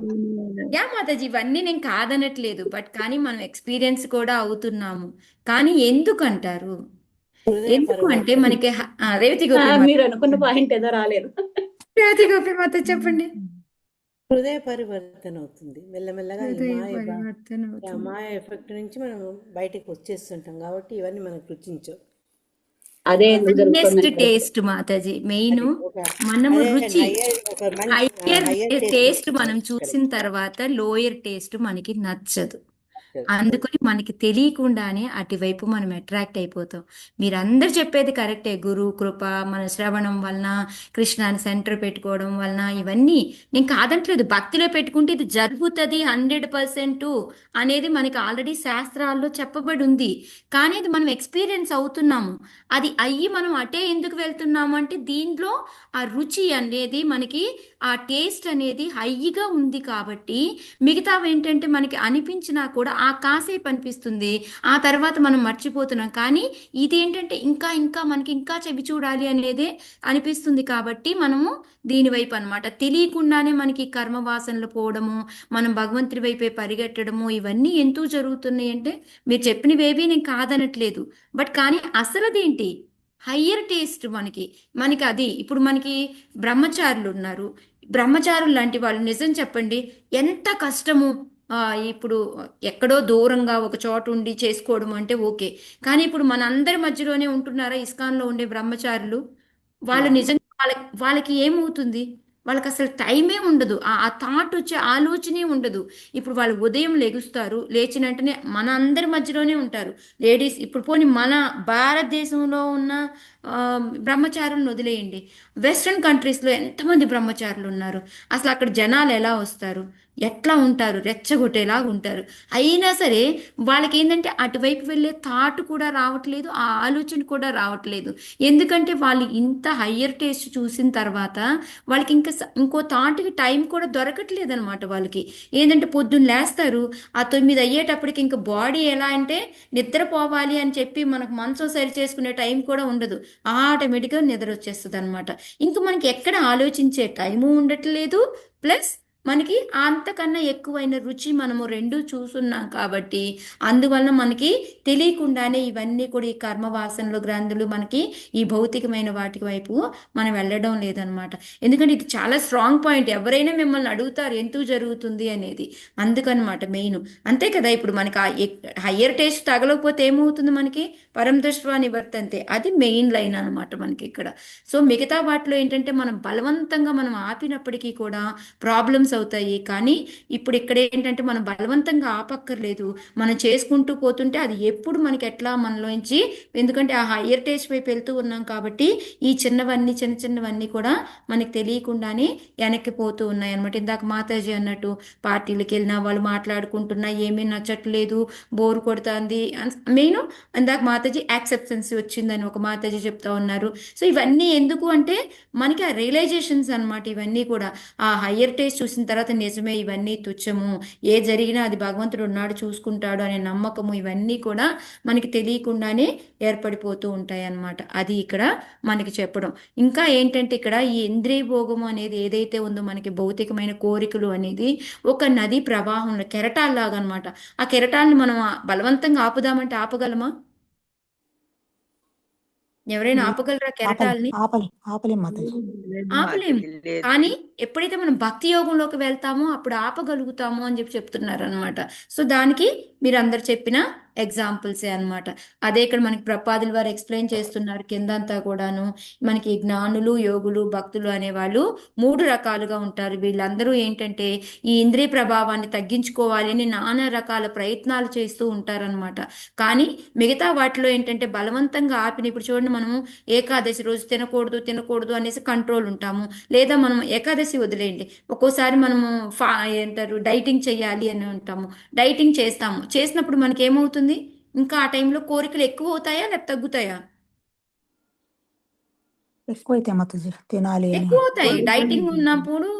యా మాతాజీ, ఇవన్నీ నేను కాదనట్లేదు. బట్ కానీ మనం ఎక్స్పీరియన్స్ కూడా అవుతున్నాము. కానీ ఎందుకు అంటారు? హృదయ ఎందుకు అంటే పరివర్తన. మనకి రేవతి గోపి మీరు అనుకున్న పాయింట్ ఏదో రాలేదు. రేవతి గోపి మాత చెప్పండి. హృదయ పరివర్తన అవుతుంది మెల్లమెల్లగా. ఈ హృదయ మాయ పరివర్తన ఆ అవుతుంది. మాయ ఎఫెక్ట్ నుంచి మనం బయటకు వచ్చేస్తుంటాం కాబట్టి ఇవన్నీ మనకు రుచించవు. అదే ఎందుకు నెక్స్ట్ జరుగుతుంది. టేస్ట్ మాతాజీ, మెయిన్ అది ఒక మనము అదే రుచి ఒక మంచి హయ్యర్ హయ్యర్ టేస్ట్ టేస్ట్ మనం వస్తుంది. చూసిన తర్వాత లోయర్ టేస్ట్ మనకి నచ్చదు. కరెక్ట్. అందుకని మనకి తెలియకుండానే అటువైపు మనం అట్రాక్ట్ అయిపోతాం. మీరందరు చెప్పేది కరెక్టే. గురువు కృప, మన శ్రవణం వలన, కృష్ణాన్ని సెంటర్ పెట్టుకోవడం వలన, ఇవన్నీ నేను కాదంటలేదు. భక్తిలో పెట్టుకుంటే ఇది జరుగుతుంది 100% అనేది మనకి ఆల్రెడీ శాస్త్రాల్లో చెప్పబడి ఉంది. కానీ అది మనం ఎక్స్పీరియన్స్ అవుతున్నాము. అది అయ్యి మనం అటే ఎందుకు వెళ్తున్నాము అంటే, దీంట్లో ఆ రుచి అనేది మనకి, ఆ టేస్ట్ అనేది హైగా ఉంది కాబట్టి, మిగతావి ఏంటంటే మనకి అనిపించినా కూడా ఆ కాసేపు అనిపిస్తుంది, ఆ తర్వాత మనం మర్చిపోతున్నాం. కానీ ఇది ఏంటంటే ఇంకా ఇంకా మనకి ఇంకా చెవి చూడాలి అనేదే అనిపిస్తుంది. కాబట్టి మనము దీనివైపు అన్నమాట తెలియకుండానే మనకి కర్మ వాసనలు పోవడము, మనం భగవంతుడి వైపే పరిగెట్టడము, ఇవన్నీ ఎందుకు జరుగుతున్నాయి అంటే, మీరు చెప్పినవేవి నేను కాదనట్లేదు. బట్ కానీ అసలుదేంటి హయ్యర్ టేస్ట్ మనకి అది. ఇప్పుడు మనకి బ్రహ్మచారులు ఉన్నారు. బ్రహ్మచారులు లాంటి వాళ్ళు నిజం చెప్పండి, ఎంత కష్టము. ఇప్పుడు ఎక్కడో దూరంగా ఒక చోట ఉండి చేసుకోవడం అంటే ఓకే. కానీ ఇప్పుడు మన అందరి మధ్యలోనే ఉంటున్నారా ఇస్కాన్లో ఉండే బ్రహ్మచారులు? వాళ్ళు నిజంగా వాళ్ళకి ఏమవుతుంది? వాళ్ళకి అసలు టైమే ఉండదు. ఆ థాట్ వచ్చే ఆలోచనే ఉండదు. ఇప్పుడు వాళ్ళు ఉదయం లెగుస్తారు, లేచిన వెంటనే మన అందరి మధ్యలోనే ఉంటారు లేడీస్. ఇప్పుడు పోనీ మన భారతదేశంలో ఉన్న బ్రహ్మచారులను వదిలేయండి, వెస్ట్రన్ కంట్రీస్లో ఎంతమంది బ్రహ్మచారులు ఉన్నారు. అసలు అక్కడ జనాలు ఎలా వస్తారు, ఎట్లా ఉంటారు? రెచ్చగొట్టేలాగా ఉంటారు. అయినా సరే వాళ్ళకి ఏంటంటే అటువైపు వెళ్ళే థాట్ కూడా రావట్లేదు, ఆ ఆలోచన కూడా రావట్లేదు. ఎందుకంటే వాళ్ళు ఇంత హయ్యర్ టేస్ట్ చూసిన తర్వాత వాళ్ళకి ఇంకో థాట్కి టైం కూడా దొరకట్లేదు అనమాట. వాళ్ళకి ఏంటంటే పొద్దున్న లేస్తారు, ఆ 9 అయ్యేటప్పటికి ఇంకా బాడీ ఎలా అంటే నిద్రపోవాలి అని చెప్పి మనకు మనసు సరి చేసుకునే టైం కూడా ఉండదు. ఆటోమేటిక్గా నిద్ర వచ్చేస్తుంది అనమాట. ఇంకా మనకి ఎక్కడ ఆలోచించే టైము ఉండట్లేదు, ప్లస్ మనకి అంతకన్నా ఎక్కువైన రుచి మనము రెండు చూస్తున్నాం కాబట్టి, అందువలన మనకి తెలియకుండానే ఇవన్నీ కూడా ఈ కర్మ వాసనలు గ్రంథులు మనకి ఈ భౌతికమైన వాటి వైపు మనం వెళ్ళడం లేదనమాట. ఎందుకంటే ఇది చాలా స్ట్రాంగ్ పాయింట్. ఎవరైనా మిమ్మల్ని అడుగుతారు ఎందుకు జరుగుతుంది అనేది, అందుకనమాట మెయిన్. అంతే కదా. ఇప్పుడు మనకి ఆ హయ్యర్ టేస్ట్ తగలకపోతే ఏమవుతుంది? మనకి పరం దృష్ట్వా నివర్తంతే, అది మెయిన్ లైన్ అనమాట మనకి ఇక్కడ. సో మిగతా వాటిలో ఏంటంటే మనం బలవంతంగా మనం ఆపినప్పటికీ కూడా ప్రాబ్లమ్స్ అవుతాయి. కానీ ఇప్పుడు ఇక్కడ ఏంటంటే మనం బలవంతంగా ఆపక్కర్లేదు, మనం చేసుకుంటూ పోతుంటే అది ఎప్పుడు మనకి ఎట్లా మనలోంచి, ఎందుకంటే ఆ హయ్యర్ టేస్ట్ వైపు వెళ్తూ ఉన్నాం కాబట్టి ఈ చిన్నవన్నీ చిన్న చిన్నవన్నీ కూడా మనకి తెలియకుండానే వెనక్కి పోతూ ఉన్నాయి అనమాట. ఇందాక మాతాజీ అన్నట్టు పార్టీలకు వెళ్ళినా వాళ్ళు మాట్లాడుకుంటున్నా ఏమీ నచ్చట్లేదు, బోర్ కొడుతుంది. మెయిన్ ఇందాక మాతాజీ యాక్సెప్టెన్స్ వచ్చిందని ఒక మాతాజీ చెప్తా ఉన్నారు. సో ఇవన్నీ ఎందుకు అంటే మనకి ఆ రియలైజేషన్స్ అనమాట. ఇవన్నీ కూడా ఆ హయ్యర్ టేస్ట్ చూసిన తర్వాత నిజమే ఇవన్నీ తుచ్చము, ఏ జరిగినా అది భగవంతుడు ఉన్నాడు చూసుకుంటాడు అనే నమ్మకము, ఇవన్నీ కూడా మనకి తెలియకుండానే ఏర్పడిపోతూ ఉంటాయి అన్నమాట. అది ఇక్కడ మనకి చెప్పడం. ఇంకా ఏంటంటే ఇక్కడ ఈ ఇంద్రియ భోగము అనేది ఏదైతే ఉందో మనకి భౌతికమైన కోరికలు అనేది ఒక నది ప్రవాహంలో కెరటాల్లాగా అనమాట. ఆ కెరటాలను మనం బలవంతంగా ఆపుదామంటే ఆపగలమా? ఎవరైనా లేదు, ఆపగలరా ఆపలేం కెరటాల్ని? ఆపలేం మాతాజీ. లేదు ఆపలేము. మాతాజీ, లేదు. కానీ ఎప్పుడైతే మనం భక్తి యోగంలోకి వెళ్తామో అప్పుడు ఆపగలుగుతాము అని చెప్తున్నారు అనమాట. సో దానికి మీరు అందరు చెప్పిన ఎగ్జాంపుల్సే అన్నమాట. అదే ఇక్కడ మనకి ప్రపాదుల వారు ఎక్స్ప్లెయిన్ చేస్తున్నారు కిందంతా కూడాను. మనకి జ్ఞానులు, యోగులు, భక్తులు అనేవాళ్ళు 3 రకాలుగా ఉంటారు. వీళ్ళందరూ ఏంటంటే ఈ ఇంద్రియ ప్రభావాన్ని తగ్గించుకోవాలి అని నానా రకాల ప్రయత్నాలు చేస్తూ ఉంటారనమాట. కానీ మిగతా వాటిలో ఏంటంటే బలవంతంగా ఆపిన, ఇప్పుడు చూడండి మనము ఏకాదశి రోజు తినకూడదు తినకూడదు అనేసి కంట్రోల్ ఉంటాము, లేదా మనం ఏకాదశి వదిలేయండి, ఒక్కోసారి మనము ఏంటారు డైటింగ్ చేయాలి అని ఉంటాము, డైటింగ్ చేసినప్పుడు మనకి ఏమవుతుంది, ఇంకా ఆ టైంలో కోరికలు ఎక్కువ అవుతాయా లేకపోతే తగ్గుతాయా? ఎక్కువైతే మాతాజీ తినాలి అని. ఎక్కువ అవుతాయి. డైటింగ్ ఉన్నప్పుడు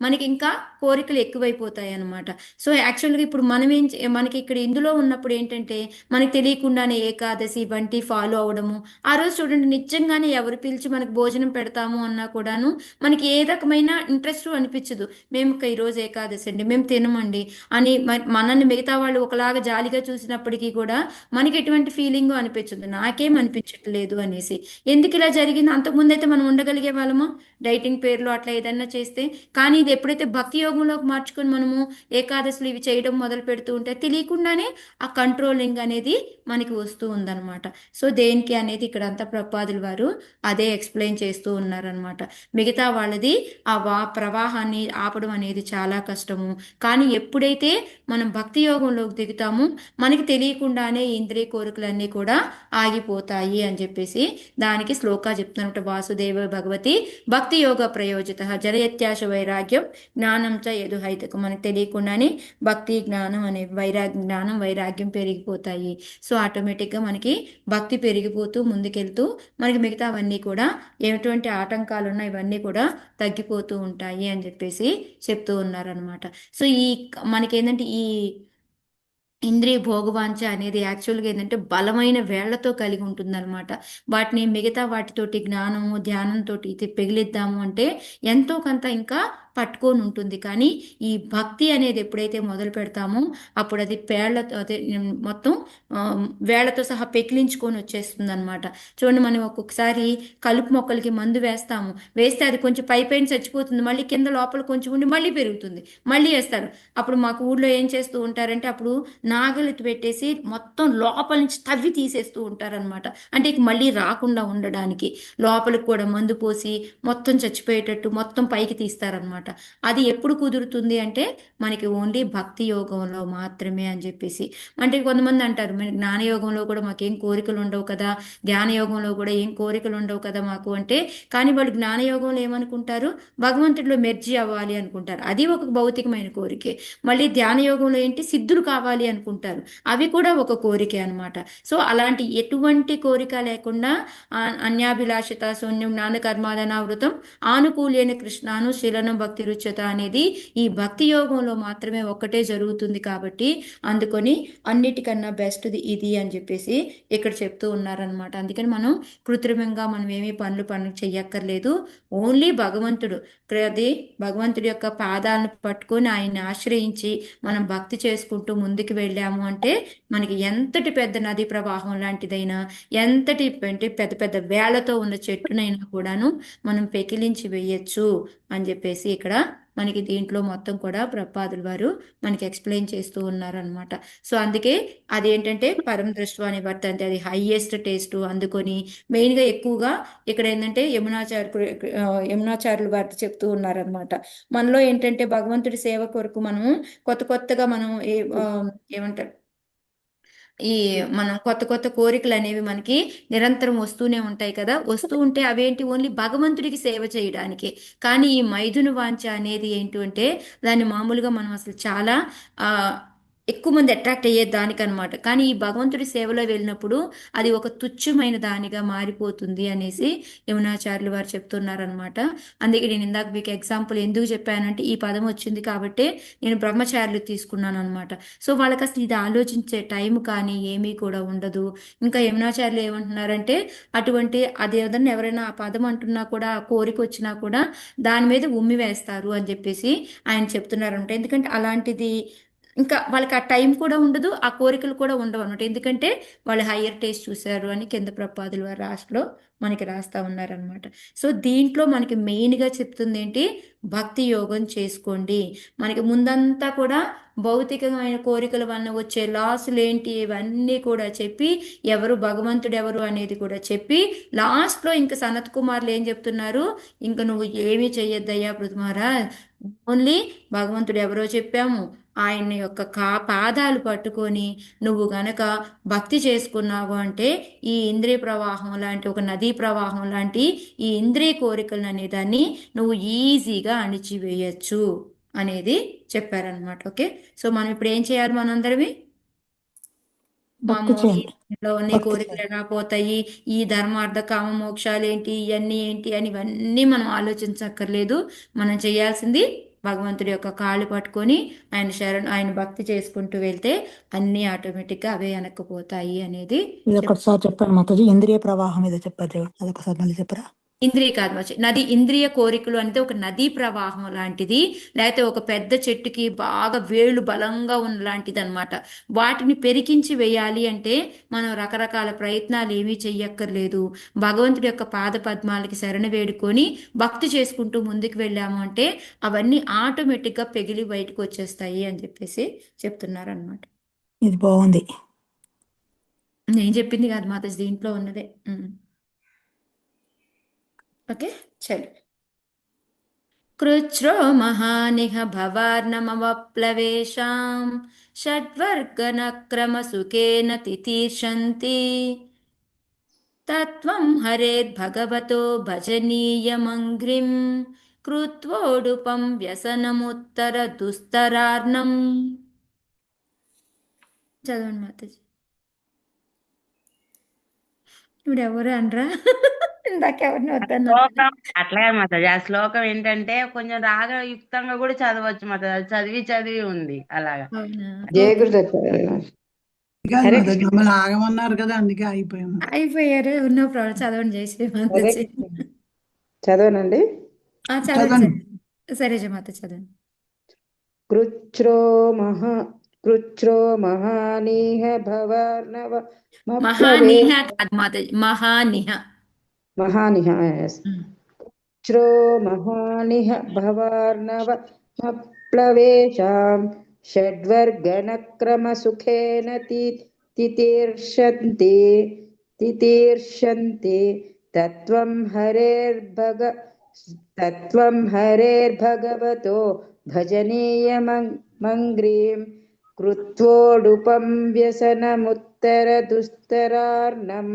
మనకి ఇంకా కోరికలు ఎక్కువైపోతాయి అనమాట. సో యాక్చువల్గా ఇప్పుడు మనం మనకి ఇక్కడ ఇందులో ఉన్నప్పుడు ఏంటంటే మనకి తెలియకుండానే ఏకాదశి వంటి ఫాలో అవడము. ఆ రోజు చూడండి నిజంగానే ఎవరు పిలిచి మనకి భోజనం పెడతాము అన్నా కూడాను మనకి ఏ రకమైన ఇంట్రెస్ట్ అనిపించదు. మేము ఈరోజు ఏకాదశి అండి, మేము తినమండి అని మనల్ని మిగతా వాళ్ళు ఒకలాగా జాలిగా చూసినప్పటికీ కూడా మనకి ఎటువంటి ఫీలింగ్ అనిపించదు, నాకేం అనిపించట్లేదు అనేసి. ఎందుకు ఇలా జరిగింది? అంతకుముందు అయితే మనం ఉండగలిగే వాళ్ళమా డైటింగ్ పేర్లు అట్లా ఏదన్నా చేస్తే? కానీ ఇది ఎప్పుడైతే భక్తి యోగంలోకి మార్చుకొని మనము ఏకాదశులు ఇవి చేయడం మొదలు పెడుతూ ఉంటే తెలియకుండానే ఆ కంట్రోలింగ్ అనేది మనకి వస్తూ ఉందన్నమాట. సో దేనికి అనేది ఇక్కడ అంతా ప్రపాదుల వారు అదే ఎక్స్ప్లెయిన్ చేస్తూ ఉన్నారనమాట. మిగతా వాళ్ళది ఆ ప్రవాహాన్ని ఆపడం అనేది చాలా కష్టము. కానీ ఎప్పుడైతే మనం భక్తి యోగంలోకి దిగుతామో మనకి తెలియకుండానే ఈ ఇంద్రియ కోరికలన్నీ కూడా ఆగిపోతాయి అని చెప్పేసి దానికి శ్లోక చెప్తున్నట్టు వాసుదేవ భగవతి భక్తి యోగ ప్రయోజిత జనయత్యాశ వైరాగ్యం జ్ఞానం చ యదుహైతకం. మనకు తెలియకుండానే భక్తి జ్ఞానం అనే వైరాగ్యం పెరిగిపోతాయి. సో ఆటోమేటిక్గా మనకి భక్తి పెరిగిపోతూ ముందుకెళ్తూ మనకి మిగతావన్నీ కూడా ఎటువంటి ఆటంకాలు ఉన్నా ఇవన్నీ కూడా తగ్గిపోతూ ఉంటాయి అని చెప్పేసి చెప్తూ ఉన్నారనమాట. సో మనకేంటంటే ఈ ఇంద్రియ భోగవాంఛ అనేది యాక్చువల్గా ఏంటంటే బలమైన వేళ్లతో కలిగి ఉంటుందన్నమాట. వాటిని మిగతా వాటితోటి జ్ఞానము ధ్యానంతో ఇది పెగిలిద్దాము అంటే ఎంతో కొంత ఇంకా పట్టుకొని ఉంటుంది. కానీ ఈ భక్తి అనేది ఎప్పుడైతే మొదలు పెడతామో అప్పుడు అది పేళ్లతో అదే మొత్తం వేళ్లతో సహా పెకిలించుకొని వచ్చేస్తుంది అనమాట. చూడండి మనం ఒక్కొక్కసారి కలుపు మొక్కలకి మందు వేస్తే అది కొంచెం పైన చచ్చిపోతుంది, మళ్ళీ కింద లోపల కొంచెం ఉండి మళ్ళీ పెరుగుతుంది, మళ్ళీ వేస్తారు. అప్పుడు మాకు ఊళ్ళో ఏం చేస్తూ ఉంటారంటే అప్పుడు నాగలి పెట్టేసి మొత్తం లోపల నుంచి తవ్వి తీసేస్తూ ఉంటారనమాట. అంటే ఇక మళ్ళీ రాకుండా ఉండడానికి లోపలికి కూడా మందు పోసి మొత్తం చచ్చిపోయేటట్టు మొత్తం పైకి తీస్తారనమాట. అది ఎప్పుడు కుదురుతుంది అంటే మనకి ఓన్లీ భక్తి యోగంలో మాత్రమే అని చెప్పేసి. అంటే కొంతమంది అంటారు మన జ్ఞానయోగంలో కూడా మాకేం కోరికలు ఉండవు కదా, ధ్యాన యోగంలో కూడా ఏం కోరికలు ఉండవు కదా మాకు అంటే, కానీ వాళ్ళు జ్ఞానయోగంలో ఏమనుకుంటారు, భగవంతుడిలో మెర్జీ అవ్వాలి అనుకుంటారు, అది ఒక భౌతికమైన కోరికే. మళ్ళీ ధ్యాన యోగంలో ఏంటి సిద్ధులు కావాలి అనుకుంటారు, అవి కూడా ఒక కోరికే అనమాట. సో అలాంటి ఎటువంటి కోరిక లేకుండా అన్యాభిలాషిత శూన్యం జ్ఞాన కర్మాదనావృతం ఆనుకూల్యన కృష్ణాను శీలనం భక్తి రుచ్యత అనేది ఈ భక్తి యోగంలో మాత్రమే ఒక్కటే జరుగుతుంది. కాబట్టి అందుకొని అన్నిటికన్నా బెస్ట్ది ఇది అని చెప్పేసి ఇక్కడ చెప్తూ ఉన్నారనమాట. అందుకని మనం కృత్రిమంగా మనం ఏమీ పనులు చెయ్యక్కర్లేదు. ఓన్లీ భగవంతుడు అది భగవంతుడి యొక్క పాదాలను పట్టుకొని ఆయన్ని ఆశ్రయించి మనం భక్తి చేసుకుంటూ ముందుకు వెళ్ళాము అంటే మనకి ఎంతటి పెద్ద నది ప్రవాహం లాంటిదైనా, ఎంతటి పెద్ద పెద్ద వేళ్లతో ఉన్న చెట్టునైనా కూడాను మనం పెకిలించి వేయచ్చు అని చెప్పేసి ఇక్కడ మనకి దీంట్లో మొత్తం కూడా ప్రపాదుల వారు మనకి ఎక్స్ప్లెయిన్ చేస్తూ ఉన్నారనమాట. సో అందుకే అదేంటంటే పరమ దృష్టి అని వర్తంతే, అది హైయెస్ట్ టేస్ట్ అందుకొని మెయిన్గా ఎక్కువగా ఇక్కడ ఏంటంటే యమునాచార్యులు వారు చెప్తూ ఉన్నారనమాట. మనలో ఏంటంటే భగవంతుడి సేవ కొరకు మనము కొత్తగా మనం ఏమంటారు ఈ మనం కొత్త కోరికలు అనేవి మనకి నిరంతరం వస్తూనే ఉంటాయి కదా. వస్తూ ఉంటే అవేంటి, ఓన్లీ భగవంతుడికి సేవ చేయడానికి. కానీ ఈ మైథున వాంఛ అనేది ఏంటి అంటే దాన్ని మామూలుగా మనం అసలు చాలా ఆ ఎక్కువ మంది అట్రాక్ట్ అయ్యే దానికనమాట. కానీ ఈ భగవంతుడి సేవలో వెళ్ళినప్పుడు అది ఒక తుచ్చమైన దానిగా మారిపోతుంది అనేసి యమునాచార్యులు వారు చెప్తున్నారనమాట. అందుకే నేను ఇందాక మీకు ఎగ్జాంపుల్ ఎందుకు చెప్పానంటే ఈ పదం వచ్చింది కాబట్టి నేను బ్రహ్మచారులు తీసుకున్నాను అనమాట. సో వాళ్ళకి అసలు ఇది ఆలోచించే టైం కానీ ఏమీ కూడా ఉండదు. ఇంకా యమునాచార్యులు ఏమంటున్నారంటే అటువంటి అది ఏదన్నా ఎవరైనా ఆ పదం అంటున్నా కూడా ఆ కోరిక వచ్చినా కూడా దాని మీద ఉమ్మి వేస్తారు అని చెప్పేసి ఆయన చెప్తున్నారంట. ఎందుకంటే అలాంటిది ఇంకా వాళ్ళకి ఆ టైం కూడా ఉండదు, ఆ కోరికలు కూడా ఉండవు అనమాట. ఎందుకంటే వాళ్ళు హయ్యర్ టేస్ట్ చూశారు అని కింద ప్రపాదులు వారి రాష్ట్రంలో మనకి రాస్తా ఉన్నారనమాట. సో దీంట్లో మనకి మెయిన్గా చెప్తుంది ఏంటి, భక్తి యోగం చేసుకోండి. మనకి ముందంతా కూడా భౌతికమైన కోరికల వలన వచ్చే లాసులు ఏంటి ఇవన్నీ కూడా చెప్పి ఎవరు భగవంతుడు ఎవరు అనేది కూడా చెప్పి లాస్ట్లో ఇంకా సనత్ కుమార్లు ఏం చెప్తున్నారు, ఇంకా నువ్వు ఏమీ చెయ్యొద్దయ్యా పృథుమారా, ఓన్లీ భగవంతుడు ఎవరో చెప్పాము, ఆయన యొక్క పాదాలు పట్టుకొని నువ్వు గనక భక్తి చేసుకున్నావు అంటే ఈ ఇంద్రియ ప్రవాహం లాంటి ఒక నదీ ప్రవాహం లాంటి ఈ ఇంద్రియ కోరికలను అనే దాన్ని నువ్వు ఈజీగా అణిచివేయచ్చు అనేది చెప్పారనమాట. ఓకే, సో మనం ఇప్పుడు ఏం చేయాలి మనందరివి, భక్తి చేయండి, అన్ని భక్తి కోరికలు చేయండి. ఎలా పోతాయి, ఈ ధర్మార్థ కామ మోక్షాలు ఏంటి, ఇవన్నీ ఏంటి అని ఇవన్నీ మనం ఆలోచించక్కర్లేదు. మనం చేయాల్సింది భగవంతుడి యొక్క కాళ్ళు పట్టుకొని ఆయన భక్తి చేసుకుంటూ వెళ్తే అన్నీ ఆటోమేటిక్గా అవే వెనక్కిపోతాయి అనేది ఇది ఒకసారి చెప్పాను మాతాజీ, ఇంద్రియ ప్రవాహం మీద చెప్పారు, అదొకసారి మళ్ళీ చెప్పరా? ఇంద్రియ కాదు నది, ఇంద్రియ కోరికలు అంటే ఒక నదీ ప్రవాహం లాంటిది, లేకపోతే ఒక పెద్ద చెట్టుకి బాగా వేళ్ళు బలంగా ఉన్న లాంటిది అనమాట. వాటిని పెరికించి వేయాలి అంటే మనం రకరకాల ప్రయత్నాలు ఏమీ చెయ్యక్కర్లేదు. భగవంతుడి యొక్క పాద పద్మాలకి శరణ వేడుకొని భక్తి చేసుకుంటూ ముందుకు వెళ్ళాము అంటే అవన్నీ ఆటోమేటిక్గా పెగిలి బయటకు వచ్చేస్తాయి అని చెప్పేసి చెప్తున్నారు అనమాట. ఇది బాగుంది. నేను చెప్పింది కాదు మాతాజీ, దీంట్లో ఉన్నదే. ఓకే, చలో. కృచ్రో మహానిహ భవార్ణమవప్లవేషాం షడ్వర్గనక్రమసుఖేన తితీర్షంతి తత్వం హరేర్భగవతో భజనీయమంఘ్రిం కృత్వోడుపం వ్యసనముత్తర దుస్తరార్ణం. చదవండి మాతాజీ. ఇప్పుడు ఎవరు అనరా? ఇందాకెవరిని వద్దన్నారు. శ్లోకం అట్లాగే మాతాజీ, ఆ శ్లోకం ఏంటంటే కొంచెం రాగయుక్తంగా కూడా చదవచ్చు మాతాజీ, అది చదివి ఉంది అలాగా. అవునా, కాదు మాతాజీ, మమ్మల్ని ఆగమన్నారు కదా అందుకే అయిపోయాము. అయిపోయారు. ఉన్న ప్రాబ్లం, చదవండి జయశ్రీ మాతాజీ. చదవనండి. చదవండి సరే మాత చదవండి. కృచ్రో మహానీహ భవర్ణవ మహానిహ కాదు మాతాజీ, మహానిహ. కృచ్రో మహానిహ భవర్ణవ ప్లవేషాం షడ్వర్గనక్రమసుఖేన తితీర్షంతి తత్వం హరేర్భగవతో భజనీయమంఘ్రిం కృత్వోడుపం వ్యసనముత్తర దుస్తరార్ణం.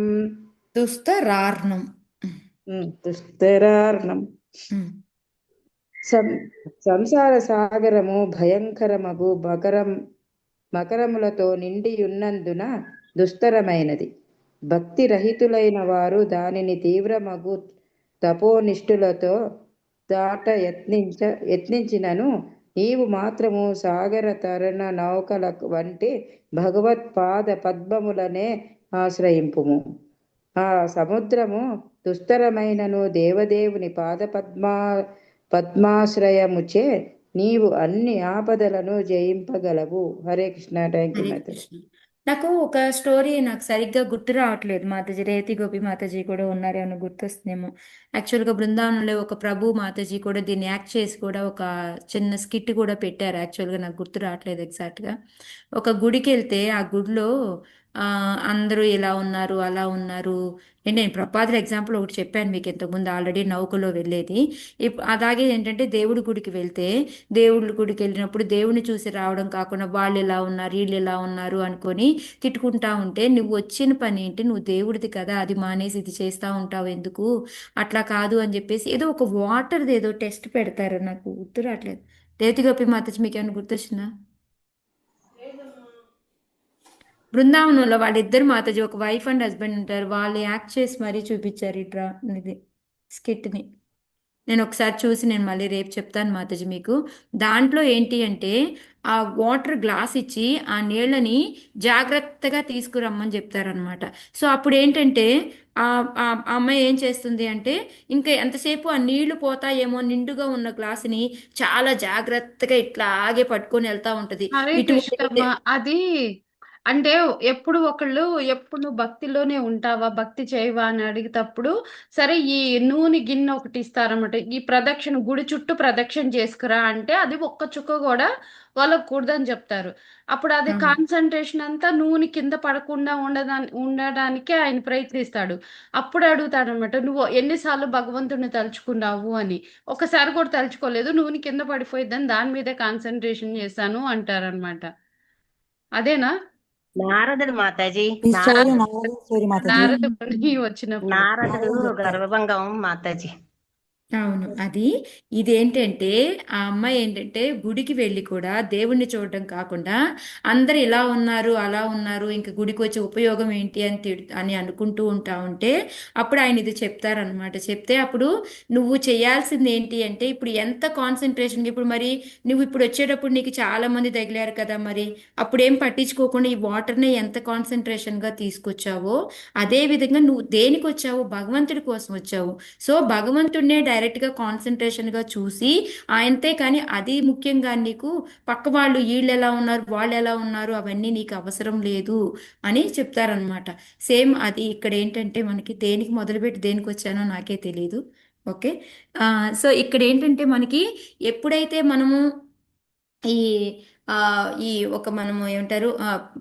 సంసార సాగరము భయంకరమగు మకరములతో నిండియున్నందున దుస్తరమైనది. భక్తి రహితులైన వారు దానిని తీవ్రమగు తపోనిష్ఠులతో దాట యత్నించినను నీవు మాత్రము సాగర తరణ నౌకల వంటి భగవత్పాద పద్మములనే ఆశ్రయింపుము. ఆ సముద్రము దుస్తరమైనను దేవదేవుని పాద పద్మాశ్రయముచే నీవు అన్ని ఆపదలను జయింపగలవు. హరే కృష్ణ. Thank you. నాకు ఒక స్టోరీ నాకు సరిగ్గా గుర్తు రావట్లేదు మాతాజీ. రేవతి గోపి మాతాజీ కూడా ఉన్నారేమో, గుర్తొస్తుందేమో. యాక్చువల్గా బృందావనంలో ఒక ప్రభు మాతాజీ కూడా దీన్ని యాక్ట్ చేసి కూడా ఒక చిన్న స్కిట్ కూడా పెట్టారు. యాక్చువల్గా నాకు గుర్తు రావట్లేదు ఎగ్జాక్ట్గా. ఒక గుడికి వెళ్తే ఆ గుడిలో ఆ, అందరూ ఇలా ఉన్నారు అలా ఉన్నారు. నేను ప్రపాదుల ఎగ్జాంపుల్ ఒకటి చెప్పాను మీకు ఇంతకుముందు ఆల్రెడీ, నౌకలో వెళ్ళేది. అలాగే ఏంటంటే దేవుడి గుడికి వెళ్తే, దేవుడి గుడికి వెళ్ళినప్పుడు దేవుడిని చూసి రావడం కాకుండా వాళ్ళు ఇలా ఉన్నారు వీళ్ళు ఇలా ఉన్నారు అనుకొని తిట్టుకుంటా ఉంటే, నువ్వు వచ్చిన పని ఏంటి, నువ్వు దేవుడిది కదా, అది మానేసి ఇది చేస్తా ఉంటావు ఎందుకు, అట్లా కాదు అని చెప్పేసి ఏదో ఒక వాటర్ది ఏదో టెస్ట్ పెడతారు. నాకు గుర్తు రావట్లేదు. రేవతి గోపి మాతచ్చి మీకు ఏమైనా గుర్తొచ్చిందా? బృందావనంలో వాళ్ళిద్దరు మాతాజీ, ఒక వైఫ్ అండ్ హస్బెండ్ ఉంటారు, వాళ్ళు యాక్ట్ చేసి మరీ చూపించారు ఈ ఇది స్కిట్ని. నేను ఒకసారి చూసి నేను మళ్ళీ రేపు చెప్తాను మాతాజీ మీకు. దాంట్లో ఏంటి అంటే ఆ వాటర్ గ్లాస్ ఇచ్చి ఆ నీళ్ళని జాగ్రత్తగా తీసుకురమ్మని చెప్తారనమాట. సో అప్పుడు ఏంటంటే ఆ ఆ అమ్మాయి ఏం చేస్తుంది అంటే, ఇంకా ఎంతసేపు ఆ నీళ్లు పోతాయేమో నిండుగా ఉన్న గ్లాసుని చాలా జాగ్రత్తగా ఇట్లాగే పట్టుకొని వెళ్తా ఉంటది. హరే కృష్ణమ్మ. ఇటువంటి అది అంటే ఎప్పుడు ఒకళ్ళు ఎప్పుడు నువ్వు భక్తిలోనే ఉంటావా, భక్తి చేయవా అని అడిగేటప్పుడు సరే ఈ నూనె గిన్నె ఒకటి ఇస్తారన్నమాట. ఈ ప్రదక్షిణ గుడి చుట్టూ ప్రదక్షిణ చేసుకురా అంటే అది ఒక్క చుక్క కూడా వాళ్ళకు కూడదని చెప్తారు. అప్పుడు అది కాన్సన్ట్రేషన్ అంతా నూనె కింద పడకుండా ఉండడానికే ఆయన ప్రయత్నిస్తాడు. అప్పుడు అడుగుతాడనమాట, నువ్వు ఎన్నిసార్లు భగవంతుడిని తలుచుకున్నావు అని. ఒకసారి కూడా తలుచుకోలేదు, నూనె కింద పడిపోయిద్దని దాని మీదే కాన్సన్ట్రేషన్ చేశాను అంటారనమాట. అదేనా? నారదుడు మాతాజీ, ఈ స్టోరీ నారదుడు నారద స్టోరీ మాతాజీ. నారదుడిని వచ్చినప్పుడు నారదుడు నారదుడు చెప్తారు. గర్వభంగం మాతాజీ. అవును. అది ఇదేంటంటే ఆ అమ్మాయి ఏంటంటే గుడికి వెళ్ళి కూడా దేవుణ్ణి చూడడం కాకుండా అందరు ఇలా ఉన్నారు అలా ఉన్నారు, ఇంకా గుడికి వచ్చే ఉపయోగం ఏంటి అని అని అనుకుంటూ ఉంటా ఉంటే అప్పుడు ఆయన ఇది చెప్తారనమాట. చెప్తే అప్పుడు నువ్వు చేయాల్సింది ఏంటి అంటే, ఇప్పుడు ఎంత కాన్సన్ట్రేషన్, ఇప్పుడు మరి నువ్వు ఇప్పుడు వచ్చేటప్పుడు నీకు చాలా మంది తగిలారు కదా, మరి అప్పుడు ఏం పట్టించుకోకుండా ఈ వాటర్ని ఎంత కాన్సన్ట్రేషన్గా తీసుకొచ్చావో, అదే విధంగా నువ్వు దేనికి వచ్చావు, భగవంతుడి కోసం వచ్చావు. సో భగవంతుడినే డైరెక్ట్గా కాన్సన్ట్రేషన్గా చూసి ఆయనతే, కానీ అది ముఖ్యంగా నీకు పక్క వాళ్ళు వీళ్ళు ఎలా ఉన్నారు వాళ్ళు ఎలా ఉన్నారు అవన్నీ నీకు అవసరం లేదు అని చెప్తారనమాట. సేమ్ అది ఇక్కడ ఏంటంటే మనకి దేనికి మొదలుపెట్టి దేనికి వచ్చానో నాకే తెలియదు. ఓకే. సో ఇక్కడ ఏంటంటే మనకి ఎప్పుడైతే మనము ఈ ఆ, ఈ ఒక మనము ఏమంటారు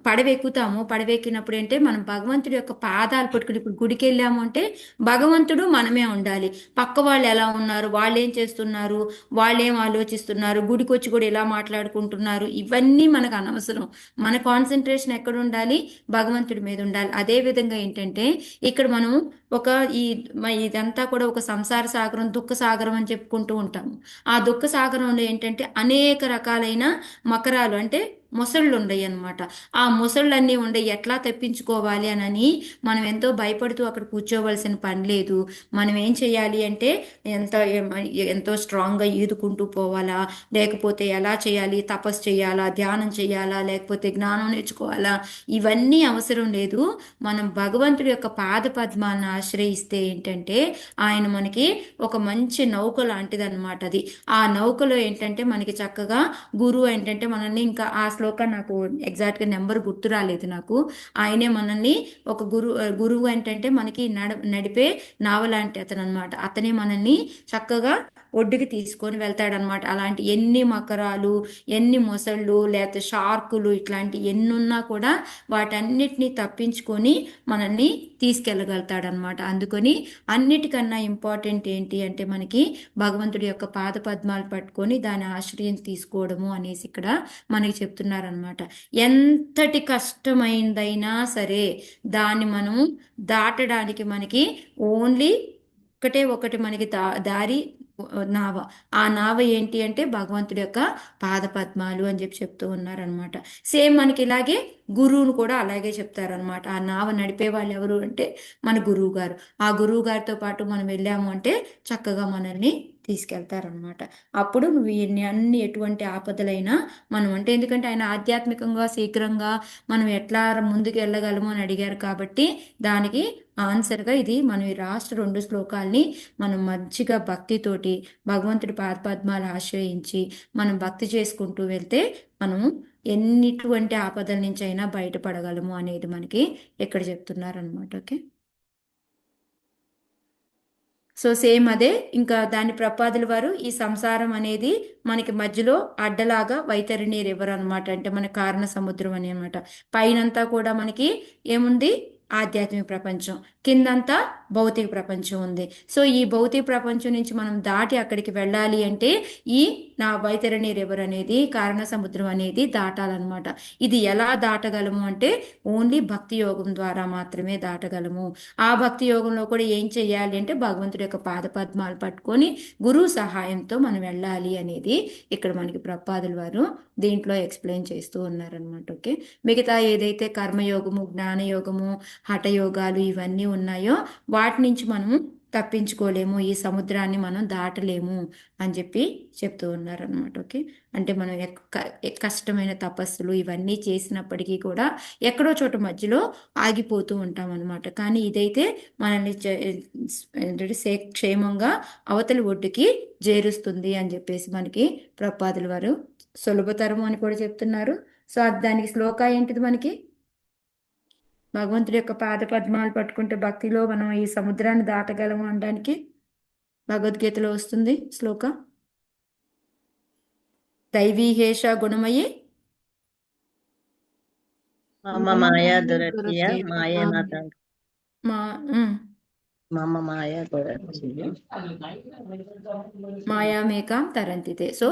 పడవెక్కుతాము, పడవెక్కినప్పుడు ఏంటే మనం భగవంతుడి యొక్క పాదాలు పట్టుకుని, ఇప్పుడు గుడికి వెళ్ళాము అంటే భగవంతుడు మనమే ఉండాలి. పక్క వాళ్ళు ఎలా ఉన్నారు, వాళ్ళు ఏం చేస్తున్నారు, వాళ్ళు ఏం ఆలోచిస్తున్నారు, గుడికి వచ్చి కూడా ఎలా మాట్లాడుకుంటున్నారు, ఇవన్నీ మనకు అనవసరం. మన కాన్సన్ట్రేషన్ ఎక్కడ ఉండాలి, భగవంతుడి మీద ఉండాలి. అదే విధంగా ఏంటంటే ఇక్కడ మనం ఒక ఈ ఇదంతా కూడా ఒక సంసార సాగరం, దుఃఖ సాగరం అని చెప్పుకుంటూ ఉంటాము. ఆ దుఃఖ సాగరంలో ఏంటంటే అనేక రకాలైన మకరాలు అంటే మొసళ్ళు ఉండయి అన్నమాట. ఆ మొసళ్ళన్నీ ఉండయి, ఎట్లా తప్పించుకోవాలి అని మనం ఎంతో భయపడుతూ అక్కడ కూర్చోవలసిన పని లేదు. మనం ఏం చేయాలి అంటే ఎంతో స్ట్రాంగ్గా ఈదుకుంటూ పోవాలా, లేకపోతే ఎలా చేయాలి, తపస్సు చేయాలా, ధ్యానం చేయాలా, లేకపోతే జ్ఞానం నేర్చుకోవాలా, ఇవన్నీ అవసరం లేదు. మనం భగవంతుడి యొక్క పాద పద్మాలను ఆశ్రయిస్తే ఏంటంటే ఆయన మనకి ఒక మంచి నౌక లాంటిది అనమాట. అది ఆ నౌకలో ఏంటంటే మనకి చక్కగా గురువు ఏంటంటే మనల్ని, ఇంకా ఆ శ్లోకం నాకు ఎగ్జాక్ట్గా నెంబర్ గుర్తు రాలేదు నాకు, ఆయనే మనల్ని ఒక గురువు ఏంటంటే మనకి నడిపే నావ లాంటి అతను అనమాట. అతనే మనల్ని చక్కగా ఒడ్డుకి తీసుకొని వెళ్తాడనమాట. అలాంటి ఎన్ని మకరాలు, ఎన్ని మొసళ్ళు, లేకపోతే షార్కులు, ఇట్లాంటి ఎన్నున్నా కూడా వాటన్నిటినీ తప్పించుకొని మనల్ని తీసుకెళ్ళగలుగుతాడనమాట. అందుకని అన్నిటికన్నా ఇంపార్టెంట్ ఏంటి అంటే మనకి భగవంతుడి యొక్క పాద పద్మాలు పట్టుకొని దాని ఆశ్రయం తీసుకోవడము అనేసి ఇక్కడ మనకి చెప్తున్నారనమాట. ఎంతటి కష్టమైందైనా సరే దాన్ని మనం దాటడానికి మనకి ఓన్లీ ఒకటి మనకి దారి, నావ. ఆ నావ ఏంటి అంటే భగవంతుడి యొక్క పాద పద్మాలు అని చెప్తూ ఉన్నారనమాట. సేమ్ మనకి ఇలాగే గురువును కూడా అలాగే చెప్తారనమాట. ఆ నావ నడిపే వాళ్ళు ఎవరు అంటే మన గురువు గారు. ఆ గురువు గారితో పాటు మనం వెళ్ళాము అంటే చక్కగా మనల్ని తీసుకెళ్తారనమాట. అప్పుడు నువ్వు అన్ని ఎటువంటి ఆపదలైనా మనం అంటే ఎందుకంటే ఆయన ఆధ్యాత్మికంగా శీఘ్రంగా మనం ఎట్లా ముందుకు వెళ్ళగలము అని అడిగారు కాబట్టి దానికి ఆన్సర్గా ఇది మనం ఈ లాస్ట్ 2 శ్లోకాల్ని మనం మంచిగా భక్తితోటి భగవంతుడి పాదపద్మాలు ఆశ్రయించి మనం భక్తి చేసుకుంటూ వెళ్తే మనము ఎన్నిటువంటి ఆపదల నుంచి అయినా బయటపడగలము అనేది మనకి ఇక్కడ చెప్తున్నారనమాట. ఓకే, సో సేమ్ అదే ఇంకా దాని ప్రపాదుల వారు ఈ సంసారం అనేది మనకి మధ్యలో అడ్డలాగా వైతరిణి రివర్ అనమాట, అంటే మన కారణ సముద్రం అని అనమాట. పైనంతా కూడా మనకి ఏముంది, ఆధ్యాత్మిక ప్రపంచం, కిందంతా భౌతిక ప్రపంచం ఉంది. సో ఈ భౌతిక ప్రపంచం నుంచి మనం దాటి అక్కడికి వెళ్ళాలి అంటే ఈ నా వైతరిణి రివర్ అనేది కారణ సముద్రం అనేది దాటాలన్నమాట. ఇది ఎలా దాటగలము అంటే ఓన్లీ భక్తి యోగం ద్వారా మాత్రమే దాటగలము. ఆ భక్తి యోగంలో కూడా ఏం చెయ్యాలి అంటే భగవంతుడి యొక్క పాదపద్మాలు పట్టుకొని గురువు సహాయంతో మనం వెళ్ళాలి అనేది ఇక్కడ మనకి ప్రపాదుల వారు దీంట్లో ఎక్స్ప్లెయిన్ చేస్తూ ఉన్నారనమాట. ఓకే, మిగతా ఏదైతే కర్మయోగము, జ్ఞానయోగము, హఠయోగాలు ఇవన్నీ ఉన్నాయో వాటి నుంచి మనము తప్పించుకోలేము, ఈ సముద్రాన్ని మనం దాటలేము అని చెప్పి చెప్తూ ఉన్నారనమాట. ఓకే, అంటే మనం కష్టమైన తపస్సులు ఇవన్నీ చేసినప్పటికీ కూడా ఎక్కడో చోట మధ్యలో ఆగిపోతూ ఉంటాం అనమాట. కానీ ఇదైతే మనల్ని క్షేమంగా అవతలి ఒడ్డుకి చేరుస్తుంది అని చెప్పేసి మనకి ప్రపాదుల వారు సులభతరము అని కూడా చెప్తున్నారు. సో దానికి శ్లోక ఏంటిది మనకి, భగవంతుడి యొక్క పాదపద్మాలు పట్టుకుంటే భక్తిలో మనం ఈ సముద్రాన్ని దాటగలము అనడానికి భగవద్గీతలో వస్తుంది శ్లోక. దైవీహేష గుణమయే మమ మాయా దురత్య మాయే మాత మా మమ మాయా దురత్య మాయామేకాం తరంతితే. సో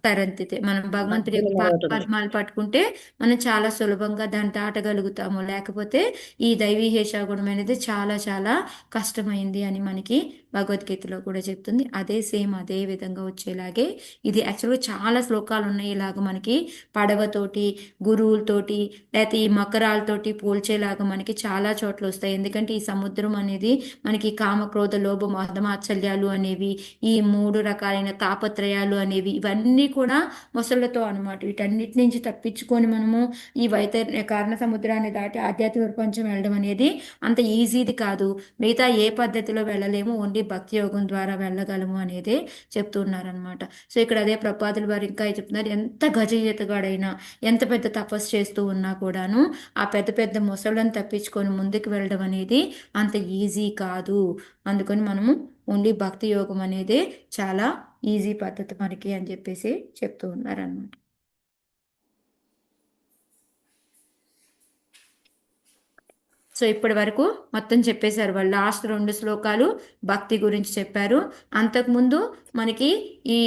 తరంతితే మనం భగవంతుడి యొక్క పద్మాలు పట్టుకుంటే మనం చాలా సులభంగా దాన్ని దాటగలుగుతాము. లేకపోతే ఈ దైవీహేష గుణం అనేది చాలా చాలా కష్టమైంది అని మనకి భగవద్గీతలో కూడా చెప్తుంది. అదే సేమ్ అదే విధంగా వచ్చేలాగే ఇది యాక్చువల్గా చాలా శ్లోకాలు ఉన్నాయి ఇలాగ మనకి పడవతోటి, గురువులతోటి, లేకపోతే ఈ మకరాలతోటి పోల్చేలాగా మనకి చాలా చోట్ల వస్తాయి. ఎందుకంటే ఈ సముద్రం అనేది మనకి కామక్రోధ లోభ మదమాత్సల్యాలు అనేవి, ఈ 3 రకాలైన తాపత్రయాలు అనేవి ఇవన్నీ కూడా మొసళ్ళతో అనమాట. వీటన్నిటి నుంచి తప్పించుకొని మనము ఈ కారణ సముద్రాన్ని దాటి ఆధ్యాత్మిక ప్రపంచం వెళ్ళడం అనేది అంత ఈజీది కాదు. మిగతా ఏ పద్ధతిలో వెళ్ళలేము, ఓన్లీ భక్తి యోగం ద్వారా వెళ్ళగలము అనేది చెప్తున్నారనమాట. సో ఇక్కడ అదే ప్రపాదుల వారు ఇంకా చెప్తున్నారు, ఎంత గజయతగాడైనా ఎంత పెద్ద తపస్సు చేస్తూ ఉన్నా కూడాను ఆ పెద్ద పెద్ద మొసళ్ళను తప్పించుకొని ముందుకు వెళ్ళడం అనేది అంత ఈజీ కాదు. అందుకని మనము ఓన్లీ భక్తి యోగం అనేది చాలా ఈజీ పద్ధతి మనకి అని చెప్పేసి చెప్తూ ఉన్నారనమాట. సో ఇప్పటి వరకు మొత్తం చెప్పేశారు వాళ్ళు. లాస్ట్ 2 శ్లోకాలు భక్తి గురించి చెప్పారు. అంతకుముందు మనకి ఈ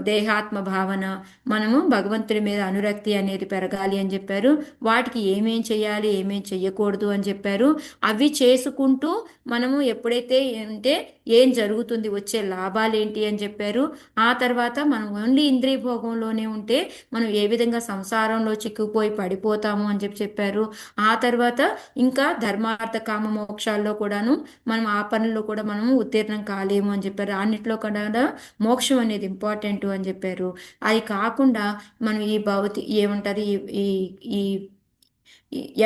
దేహాత్మ భావన, మనము భగవంతుడి మీద అనురక్తి అనేది పెరగాలి అని చెప్పారు. వాటికి ఏమేం చేయాలి, ఏమేం చెయ్యకూడదు అని చెప్పారు. అవి చేసుకుంటూ మనము ఎప్పుడైతే అంటే ఏం జరుగుతుంది, వచ్చే లాభాలు ఏంటి అని చెప్పారు. ఆ తర్వాత మనం ఓన్లీ ఇంద్రియ భోగంలోనే ఉంటే మనం ఏ విధంగా సంసారంలో చిక్కుపోయి పడిపోతాము అని చెప్పారు. ఆ తర్వాత ఇంకా ధర్మార్థ కామ మోక్షాల్లో కూడాను మనం ఆ పనుల్లో కూడా మనము ఉత్తీర్ణం కాలేము అని చెప్పారు. అన్నిట్లో కూడా మోక్షం అనేది ఇంపార్టెంట్ అని చెప్పారు. అది కాకుండా మనం ఈ ఏమంటారు ఈ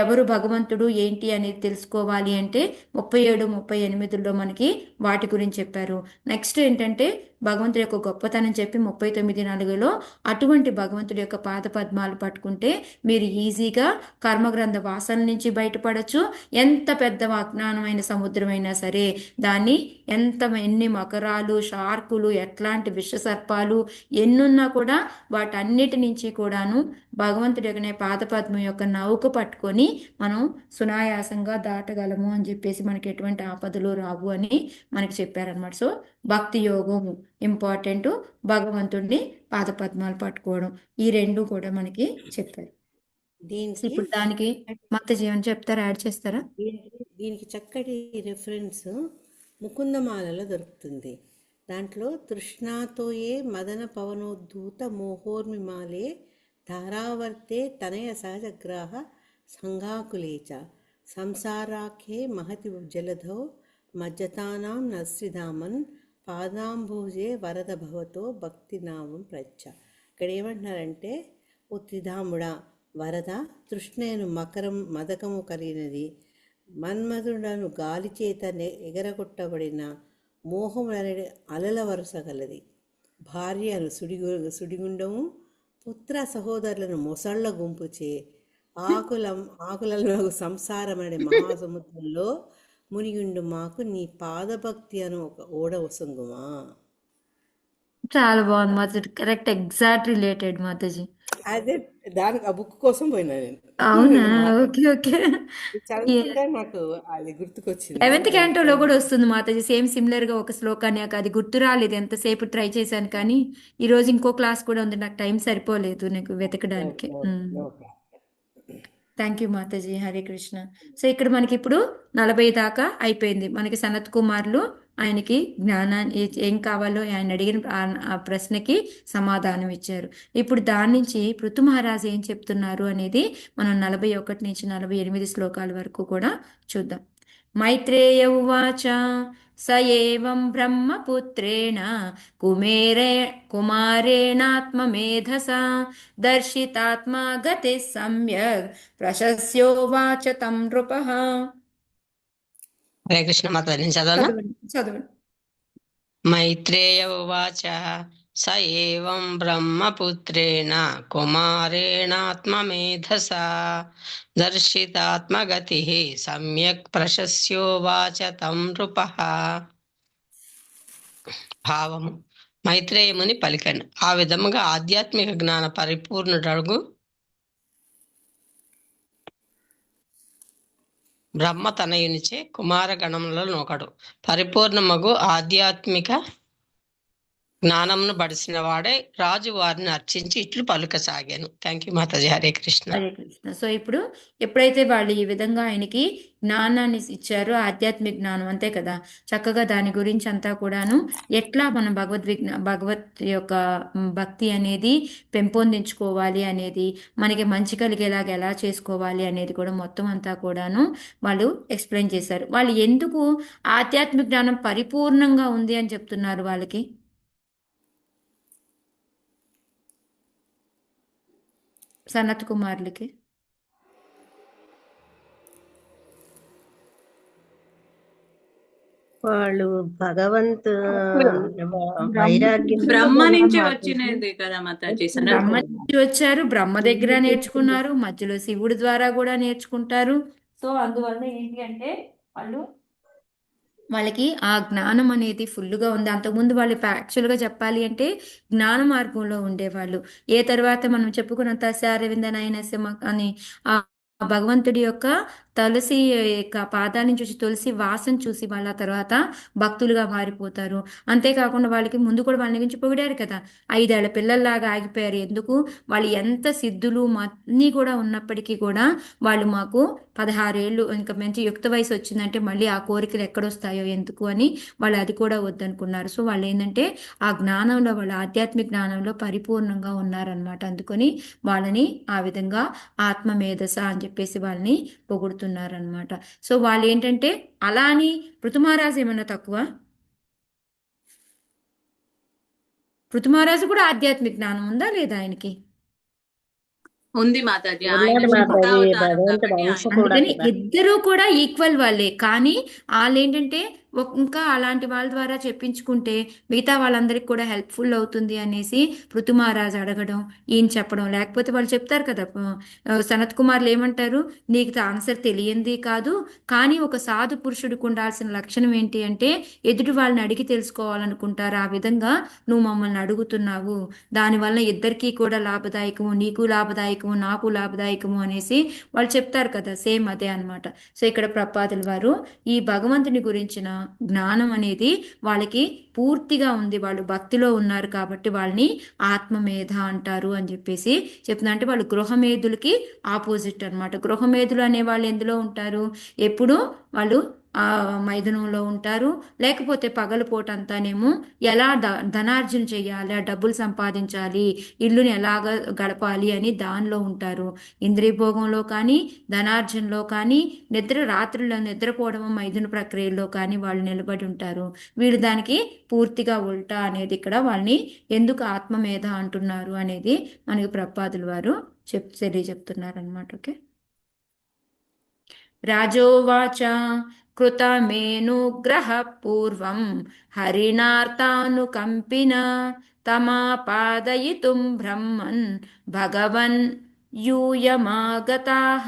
ఎవరు భగవంతుడు ఏంటి అనేది తెలుసుకోవాలి అంటే 37, 38లో మనకి వాటి గురించి చెప్పారు. నెక్స్ట్ ఏంటంటే భగవంతుడి యొక్క గొప్పతనం చెప్పి 39:4లో అటువంటి భగవంతుడి యొక్క పాదపద్మాలు పట్టుకుంటే మీరు ఈజీగా కర్మగ్రంథ వాసన నుంచి బయటపడచ్చు. ఎంత పెద్ద అజ్ఞానమైన సముద్రమైనా సరే దాన్ని ఎన్ని మకరాలు, షార్కులు, ఎట్లాంటి విషసర్పాలు ఎన్నున్నా కూడా వాటన్నిటి నుంచి కూడాను భగవంతుడి యొక్క పాదపద్మం యొక్క నౌక పట్టుకొని మనం సునాయాసంగా దాటగలము అని చెప్పేసి మనకి ఎటువంటి ఆపదలు రావు అని మనకి చెప్పారనమాట. సో భక్తి యోగం ఇంపార్టెంట్, భగవంతుడిని పాదపద్మాలు పట్టుకోవడం, ఈ 2 కూడా మనకి చెప్పారు. ఇప్పుడు దానికి మత జీవన్ చెప్తారా, యాడ్ చేస్తారా? దీనికి చక్కటి రెఫరెన్స్ ముకుందమాలలో దొరుకుతుంది. దాంట్లో తృష్ణాతోయే మదన పవనోద్ధూత మోహోర్మిమాలే ధారావర్తే తనయ సహజగ్రాహ సంఘాకులేచ సంసారాఖ్యే మహతి జలధౌ మజ్జతానాం నశ్రిధామన్ పాదాంబూజే వరద భవతో భక్తినామం ప్రచ్చ. ఇక్కడ ఏమంటున్నారంటే, ఓ త్రిధాముడా వరద, తృష్ణేను మదకము కలిగినది, మన్మధుడను గాలి చేత ఎగరగొట్టబడిన మోహములనే అలల వరుస గలది, భార్యను సుడిగుండము, పుత్ర సహోదరులను మొసళ్ల గుంపుచే ఆకులలో సంసారమనే మహాసముద్రంలో మునిగుండు మాకు నీ పాదభక్తి అను ఒక ఓడ వసంగుమా. చాలా బాగుంది Mataji, correct, exact related Mataji. అదే దానికి ఆ బుక్ కోసం పోయినా నేను. అవునా? మాట్లాడు ఓకే ఓకే. చదువుతుంటే నాకు అది గుర్తుకొచ్చింది. 11th క్యాంటోలో అందుకని కూడా వస్తుంది మాతాజీ, సేమ్ సిమిలర్ గా ఒక శ్లోకాన్ని. నాకు అది గుర్తు రాలేదు, ఎంతసేపు ట్రై చేశాను కానీ ఈ రోజు ఇంకో క్లాస్ కూడా ఉంది, నాకు టైం సరిపోలేదు నాకు వెతకడానికి. No problem. Thank you Mataji, Hare Krishna. So ఇక్కడ మనకి ఇప్పుడు 40 దాకా అయిపోయింది. మనకి సనత్ కుమార్లు ఆయనకి జ్ఞానాన్ని ఏం కావాలో ఆయన అడిగిన ఆ ప్రశ్నకి సమాధానం ఇచ్చారు. ఇప్పుడు దాని నుంచి పృథు మహారాజు ఏం చెప్తున్నారు అనేది మనం 41 నుంచి 48 శ్లోకాల వరకు కూడా చూద్దాం. మైత్రేయ ఉవాచ స ఏవం బ్రహ్మపుత్రేణ కుమారేణాత్మమేధసా దర్శితాత్మా గతి సమ్యక్ ప్రశస్యోవాచ తం నృపః. హరే కృష్ణ మాతాజీ, నేను చదవనా? చదవండి. మైత్రేయ ఉవాచ స ఏవం బ్రహ్మపుత్రేణ కుమారేణాత్మమేధసా దర్శితాత్మగతి సమ్యక్ ప్రశస్యోవాచ తం నృపః. భావము: మైత్రేయముని పలికెను, ఆ విధముగా ఆధ్యాత్మిక జ్ఞాన పరిపూర్ణుడగు బ్రహ్మ తనయునిచే కుమారగణములలో నొకడు పరిపూర్ణమగు ఆధ్యాత్మిక జ్ఞానమును బడిసిన వాడే రాజు వారిని అర్చించి ఇట్లు పలుకసాగాను. Thank you Mataji, Hare Krishna. Hare Krishna. So ఇప్పుడు ఎప్పుడైతే వాళ్ళు ఈ విధంగా ఆయనకి జ్ఞానాన్ని ఇచ్చారో, ఆధ్యాత్మిక జ్ఞానం అంతే కదా, చక్కగా దాని గురించి అంతా కూడాను ఎట్లా మనం భగవత్ యొక్క భక్తి అనేది పెంపొందించుకోవాలి అనేది, మనకి మంచి కలిగేలాగా ఎలా చేసుకోవాలి అనేది కూడా మొత్తం అంతా కూడాను వాళ్ళు ఎక్స్ప్లెయిన్ చేశారు. వాళ్ళు ఎందుకు ఆధ్యాత్మిక జ్ఞానం పరిపూర్ణంగా ఉంది అని చెప్తున్నారు వాళ్ళకి? సనత్ కుమార్లకి వాళ్ళు భగవంతు వైరాగ్యం బ్రహ్మ నుంచి వచ్చినది కదా మాతాజీ. బ్రహ్మ నుంచి వచ్చారు, బ్రహ్మ దగ్గర నేర్చుకున్నారు, మధ్యలో శివుడి ద్వారా కూడా నేర్చుకుంటారు. సో అందువల్ల ఏంటి అంటే వాళ్ళకి ఆ జ్ఞానం అనేది ఫుల్గా ఉంది. అంతకుముందు వాళ్ళు యాక్చువల్గా చెప్పాలి అంటే జ్ఞాన మార్గంలో ఉండేవాళ్ళు. ఏ తర్వాత మనం చెప్పుకున్న తస్యారవింద నయనస్య అని ఆ భగవంతుడి యొక్క తులసి యొక్క పాదాలను చూసి, తులసి వాసన చూసి వాళ్ళ తర్వాత భక్తులుగా మారిపోతారు. అంతేకాకుండా వాళ్ళకి ముందు కూడా వాళ్ళ గురించి పొగిడారు కదా, 5 ఏళ్ల పిల్లల్లాగా ఆగిపోయారు. ఎందుకు? వాళ్ళు ఎంత సిద్ధులు అన్నీ కూడా ఉన్నప్పటికీ కూడా వాళ్ళు మాకు 16 ఏళ్ళు ఇంకా మంచి యుక్త వయసు వచ్చిందంటే మళ్ళీ ఆ కోరికలు ఎక్కడొస్తాయో ఎందుకు అని వాళ్ళు అది కూడా వద్దనుకున్నారు. సో వాళ్ళు ఏంటంటే ఆ జ్ఞానంలో, వాళ్ళ ఆధ్యాత్మిక జ్ఞానంలో పరిపూర్ణంగా ఉన్నారనమాట. అందుకని వాళ్ళని ఆ విధంగా ఆత్మమేధస అని చెప్పేసి వాళ్ళని పొగుడుతున్నారనమాట. సో వాళ్ళు ఏంటంటే అలా అని పృథు మహారాజు ఏమన్నా తక్కువ? పృథు మహారాజు కూడా ఆధ్యాత్మిక జ్ఞానం ఉందా లేదా ఆయనకి? ఉంది మాతాజీ. ఉన్నాడు మాతాజీ, భగవంతుడు అంశ కూడా అందుకని కదా. ఇద్దరూ కూడా ఈక్వల్ వాళ్ళే. కానీ వాళ్ళు ఏంటంటే ఇంకా అలాంటి వాళ్ళ ద్వారా చెప్పించుకుంటే మిగతా వాళ్ళందరికీ కూడా హెల్ప్ఫుల్ అవుతుంది అనేసి పృథు మహారాజు అడగడం, ఈయన చెప్పడం. లేకపోతే వాళ్ళు చెప్తారు కదా, సనత్ కుమార్లు ఏమంటారు, నీకు ఆన్సర్ తెలియంది కాదు, కానీ ఒక సాధు పురుషుడికి ఉండాల్సిన లక్షణం ఏంటి అంటే ఎదుటి వాళ్ళని అడిగి తెలుసుకోవాలనుకుంటారు. ఆ విధంగా నువ్వు మమ్మల్ని అడుగుతున్నావు, దానివల్ల ఇద్దరికీ కూడా లాభదాయకము, నీకు లాభదాయకము, నాకు లాభదాయకము అనేసి వాళ్ళు చెప్తారు కదా. సేమ్ అదే అనమాట. సో ఇక్కడ ప్రపాదుల వారు ఈ భగవంతుని గురించిన జ్ఞానం అనేది వాళ్ళకి పూర్తిగా ఉంది, వాళ్ళు భక్తిలో ఉన్నారు కాబట్టి వాళ్ళని ఆత్మమేధ అంటారు అని చెప్పేసి చెప్తున్నా. అంటే వాళ్ళు గృహమేధులకి ఆపోజిట్ అనమాట. గృహమేధులు అనే వాళ్ళు ఎందులో ఉంటారు? ఎప్పుడు వాళ్ళు మైదానంలో ఉంటారు. లేకపోతే పగలపూట అంతానేమో ఎలా ధనార్జన చేయాలి, ఆ డబ్బులు సంపాదించాలి, ఇల్లుని ఎలాగ గడపాలి అని దానిలో ఉంటారు. ఇంద్రియ భోగంలో కానీ ధనార్జనలో కానీ రాత్రుల్లో నిద్రపోవడం మైదున ప్రక్రియలో కానీ వాళ్ళు నిలబడి ఉంటారు. వీళ్ళు దానికి పూర్తిగా ఉల్టా అనేది ఇక్కడ వాళ్ళని ఎందుకు ఆత్మమేధ అంటున్నారు అనేది మనకి ప్రపాదుల వారు తెలియజెప్తున్నారు అనమాట. ఓకే. రాజోవాచ కృతమేనుగ్రహ పూర్వం హరిణార్తానుకంపిన తమాపాదయితుం బ్రహ్మన్ భగవన్ యూయమాగతాః.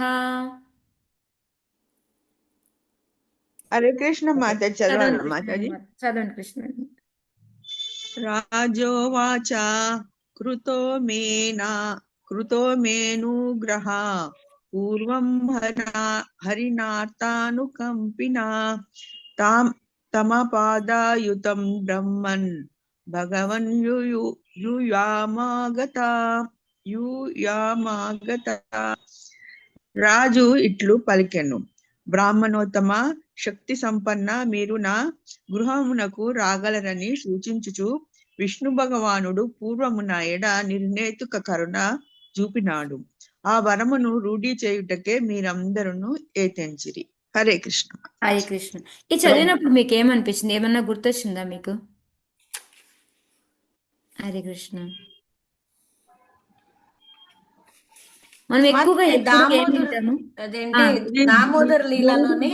హరే కృష్ణ మాత చదవాలి మాతాజీ. చదవండి కృష్ణ. రాజోవాచ కృతో మేనుగ్రహ పూర్వం హరినార్తానుకంపినా తమపాదాయుతం బ్రహ్మన్ భగవన్ యూయామాగత. రాజు ఇట్లు పలికెను, బ్రాహ్మణోత్తమ శక్తి సంపన్న, మీరు నా గృహమునకు రాగలరని సూచించుచు విష్ణు భగవానుడు పూర్వము నా ఎడ నిర్ణేతుక కరుణ చూపినాడు. ఆ వరమును రూఢి చేయుటకే మీరందరూ ఏతెంచిరి. హరే కృష్ణ. హరే కృష్ణ. ఈ చదివినప్పుడు మీకు ఏమనిపించింది? ఏమన్నా గుర్తొచ్చిందా మీకు? హరే కృష్ణ. మనం ఎక్కువగా దామోదర్ లీలలోనే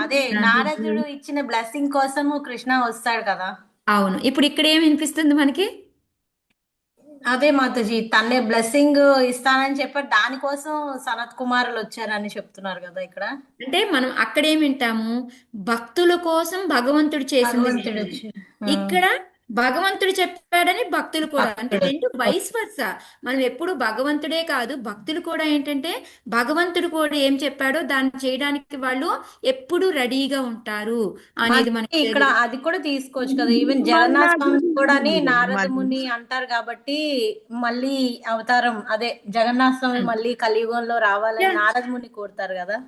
అదే నారదుడు ఇచ్చిన బ్లెస్సింగ్ కోసము కృష్ణ వస్తాడు కదా. అవును. ఇప్పుడు ఇక్కడ ఏం వినిపిస్తుంది మనకి? అదే మాతాజీ, తన్నే బ్లెస్సింగ్ ఇస్తానని చెప్పారు, దానికోసం సనత్ కుమారులు వచ్చారని చెప్తున్నారు కదా ఇక్కడ. అంటే మనం అక్కడ ఏం వింటాము? భక్తుల కోసం భగవంతుడు చేసింది. ఇక్కడ భగవంతుడు చెప్పాడని భక్తులు కూడా, అంటే రెండు వైస్ వర్సా. మనం ఎప్పుడు భగవంతుడే కాదు, భక్తులు కూడా ఏంటంటే భగవంతుడు కూడా ఏం చెప్పాడో దాన్ని చేయడానికి వాళ్ళు ఎప్పుడు రెడీగా ఉంటారు అనేది మనకి ఇక్కడ అది కూడా తీసుకోవచ్చు కదా. ఈవెన్ జగన్నాథ స్వామి కూడా నారద ముని అంటారు కాబట్టి మళ్ళీ అవతారం అదే జగన్నాథ స్వామి మళ్ళీ కలియుగంలో రావాలని నారద ముని కోరుతారు కదా.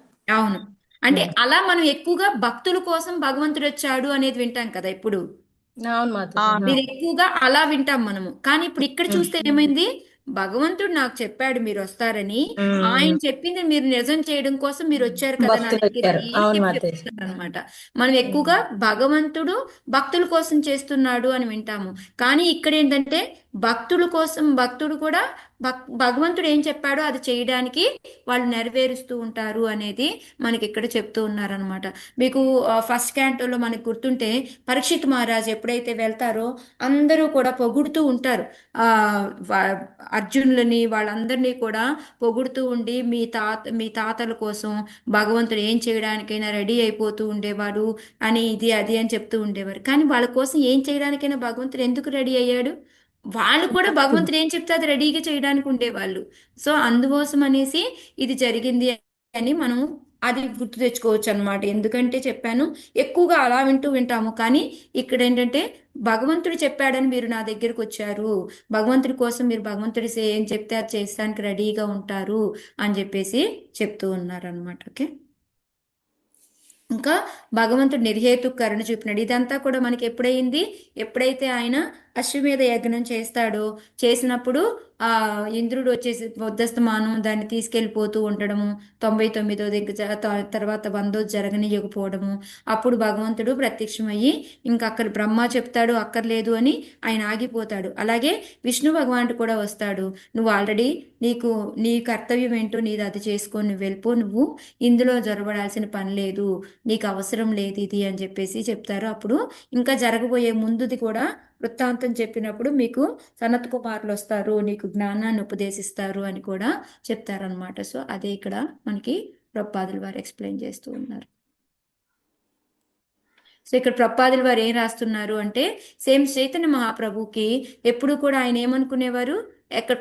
అవును. అంటే అలా మనం ఎక్కువగా భక్తుల కోసం భగవంతుడు వచ్చాడు అనేది వింటాం కదా ఇప్పుడు. మీరు ఎక్కువగా అలా వింటాం మనము. కానీ ఇప్పుడు ఇక్కడ చూస్తే ఏమైంది? భగవంతుడు నాకు చెప్పాడు మీరు వస్తారని, ఆయన చెప్పింది మీరు నిజం చేయడం కోసం మీరు వచ్చారు కదా నా దగ్గరికి అనమాట. మనం ఎక్కువగా భగవంతుడు భక్తుల కోసం చేస్తున్నాడు అని వింటాము. కానీ ఇక్కడ ఏంటంటే భక్తుల కోసం భక్తుడు కూడా భగవంతుడు ఏం చెప్పాడో అది చేయడానికి వాళ్ళు నెరవేరుస్తూ ఉంటారు అనేది మనకి ఇక్కడ చెప్తూ ఉన్నారనమాట. మీకు ఫస్ట్ క్యాంటోలో మనకు గుర్తుంటే పరీక్షిత్ మహారాజ్ ఎప్పుడైతే వెళ్తారో అందరూ కూడా పొగుడుతూ ఉంటారు. అర్జునులని వాళ్ళందరినీ కూడా పొగుడుతూ ఉండి మీ తాతల కోసం భగవంతుడు ఏం చేయడానికైనా రెడీ అయిపోతూ ఉండేవాడు అని ఇది అది అని చెప్తూ ఉండేవారు. కానీ వాళ్ళ కోసం ఏం చేయడానికైనా భగవంతుడు ఎందుకు రెడీ అయ్యాడు? వాళ్ళు కూడా భగవంతుడు ఏం చెప్తే అది రెడీగా చేయడానికి ఉండేవాళ్ళు. సో అందుకోసం అనేసి ఇది జరిగింది అని మనం అది గుర్తు తెచ్చుకోవచ్చు అనమాట. ఎందుకంటే చెప్పాను ఎక్కువగా అలా వింటాము. కానీ ఇక్కడ ఏంటంటే భగవంతుడు చెప్పాడని మీరు నా దగ్గరకు వచ్చారు, భగవంతుడి కోసం మీరు భగవంతుడి ఏం చెప్తే అది చేసడానికి రెడీగా ఉంటారు అని చెప్పేసి చెప్తూ ఉన్నారు అనమాట. ఓకే. ఇంకా భగవంతుడు నిర్హేతు కరుణ చూపినాడు. ఇదంతా కూడా మనకి ఎప్పుడైతే ఆయన అశ్వమేధ యజ్ఞం చేసినప్పుడు ఇంద్రుడు వచ్చేసి వద్దస్తమానం దాన్ని తీసుకెళ్ళిపోతూ ఉండడము, 99వ తర్వాత 100 జరగనియకపోవడము. అప్పుడు భగవంతుడు ప్రత్యక్షమయ్యి ఇంకా అక్కడ బ్రహ్మ చెప్తాడు అక్కర్లేదు అని ఆయన ఆగిపోతాడు. అలాగే విష్ణు భగవానుడు కూడా వస్తాడు, నువ్వు ఆల్రెడీ నీ కర్తవ్యం ఏంటో నీది అది చేసుకొని నువ్వు వెళ్ళిపో, నువ్వు ఇందులో జరగబడాల్సిన పని లేదు, నీకు అవసరం లేదు ఇది అని చెప్పేసి చెప్తారు. అప్పుడు ఇంకా జరగబోయే ముందుది కూడా వృత్తాంతం చెప్పినప్పుడు మీకు సనత్ కుమారులు వస్తారు, నీకు జ్ఞానాన్ని ఉపదేశిస్తారు అని కూడా చెప్తారనమాట. సో అదే ఇక్కడ మనకి ప్రపాదుల వారు ఎక్స్ప్లెయిన్ చేస్తూ ఉన్నారు. సో ఇక్కడ ప్రపాదుల వారు ఏం రాస్తున్నారు అంటే సేమ్ చైతన్య మహాప్రభుకి ఎప్పుడు కూడా ఆయన ఏమనుకునేవారు,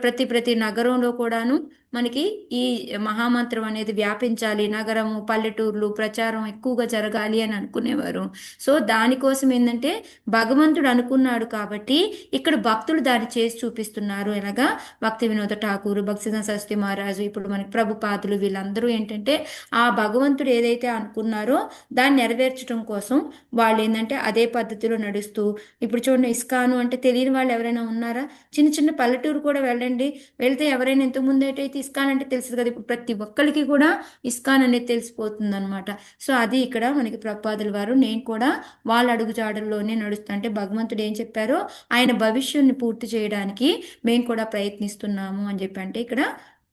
ప్రతి నగరంలో కూడాను మనకి ఈ మహామంత్రం అనేది వ్యాపించాలి, నగరము పల్లెటూర్లు ప్రచారం ఎక్కువగా జరగాలి అని అనుకునేవారు. సో దానికోసం ఏంటంటే భగవంతుడు అనుకున్నాడు కాబట్టి ఇక్కడ భక్తులు దాన్ని చేసి చూపిస్తున్నారు. ఎలాగా భక్తి వినోద ఠాకూర్, భక్తిసిద్ధ సరస్వతి మహారాజు, ఇప్పుడు మనకి ప్రభుపాదులు, వీళ్ళందరూ ఏంటంటే ఆ భగవంతుడు ఏదైతే అనుకున్నారో దాన్ని నెరవేర్చడం కోసం వాళ్ళు ఏంటంటే అదే పద్ధతిలో నడుస్తూ, ఇప్పుడు చూడండి ఇస్కాను అంటే తెలియని వాళ్ళు ఎవరైనా ఉన్నారా? చిన్న చిన్న పల్లెటూరు కూడా వెళ్ళండి, వెళ్తే ఎవరైనా ఇంతకుముందు ఏంటైతే ఇస్కాన్ అంటే తెలుసు కదా, ఇప్పుడు ప్రతి ఒక్కరికి కూడా ఇస్కాన్ అనేది తెలిసిపోతుంది అనమాట. సో అది ఇక్కడ మనకి ప్రభుపాదుల వారు, నేను కూడా వాళ్ళ అడుగుజాడల్లోనే నడుస్తా, అంటే భగవంతుడు ఏం చెప్పారో ఆయన భవిష్యుని పూర్తి చేయడానికి మేము కూడా ప్రయత్నిస్తున్నాము అని చెప్పి, అంటే ఇక్కడ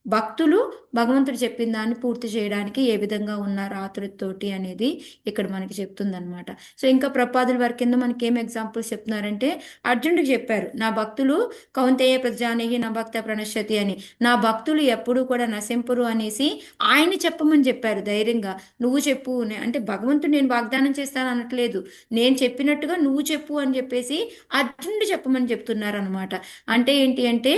భక్తులు భగవంతుడు చెప్పిన దాన్ని పూర్తి చేయడానికి ఏ విధంగా ఉన్నారు ఆతురతతోటి అనేది ఇక్కడ మనకి చెప్తుంది అనమాట. సో ఇంకా ప్రభుపాదుల వారి కింద మనకి ఏం ఎగ్జాంపుల్స్ చెప్తున్నారంటే, అర్జునుడికి చెప్పారు, నా భక్తులు కౌంతేయ ప్రజానేహి నా భక్త ప్రణశ్యతి అని, నా భక్తులు ఎప్పుడూ కూడా నశింపరు అనేసి ఆయన చెప్పమని చెప్పారు ధైర్యంగా. నువ్వు చెప్పు అంటే భగవంతుడు నేను వాగ్దానం చేస్తాను అనట్లేదు, నేను చెప్పినట్టుగా నువ్వు చెప్పు అని చెప్పేసి అర్జునుడు చెప్పమని చెప్తున్నారు అనమాట. అంటే ఏంటి అంటే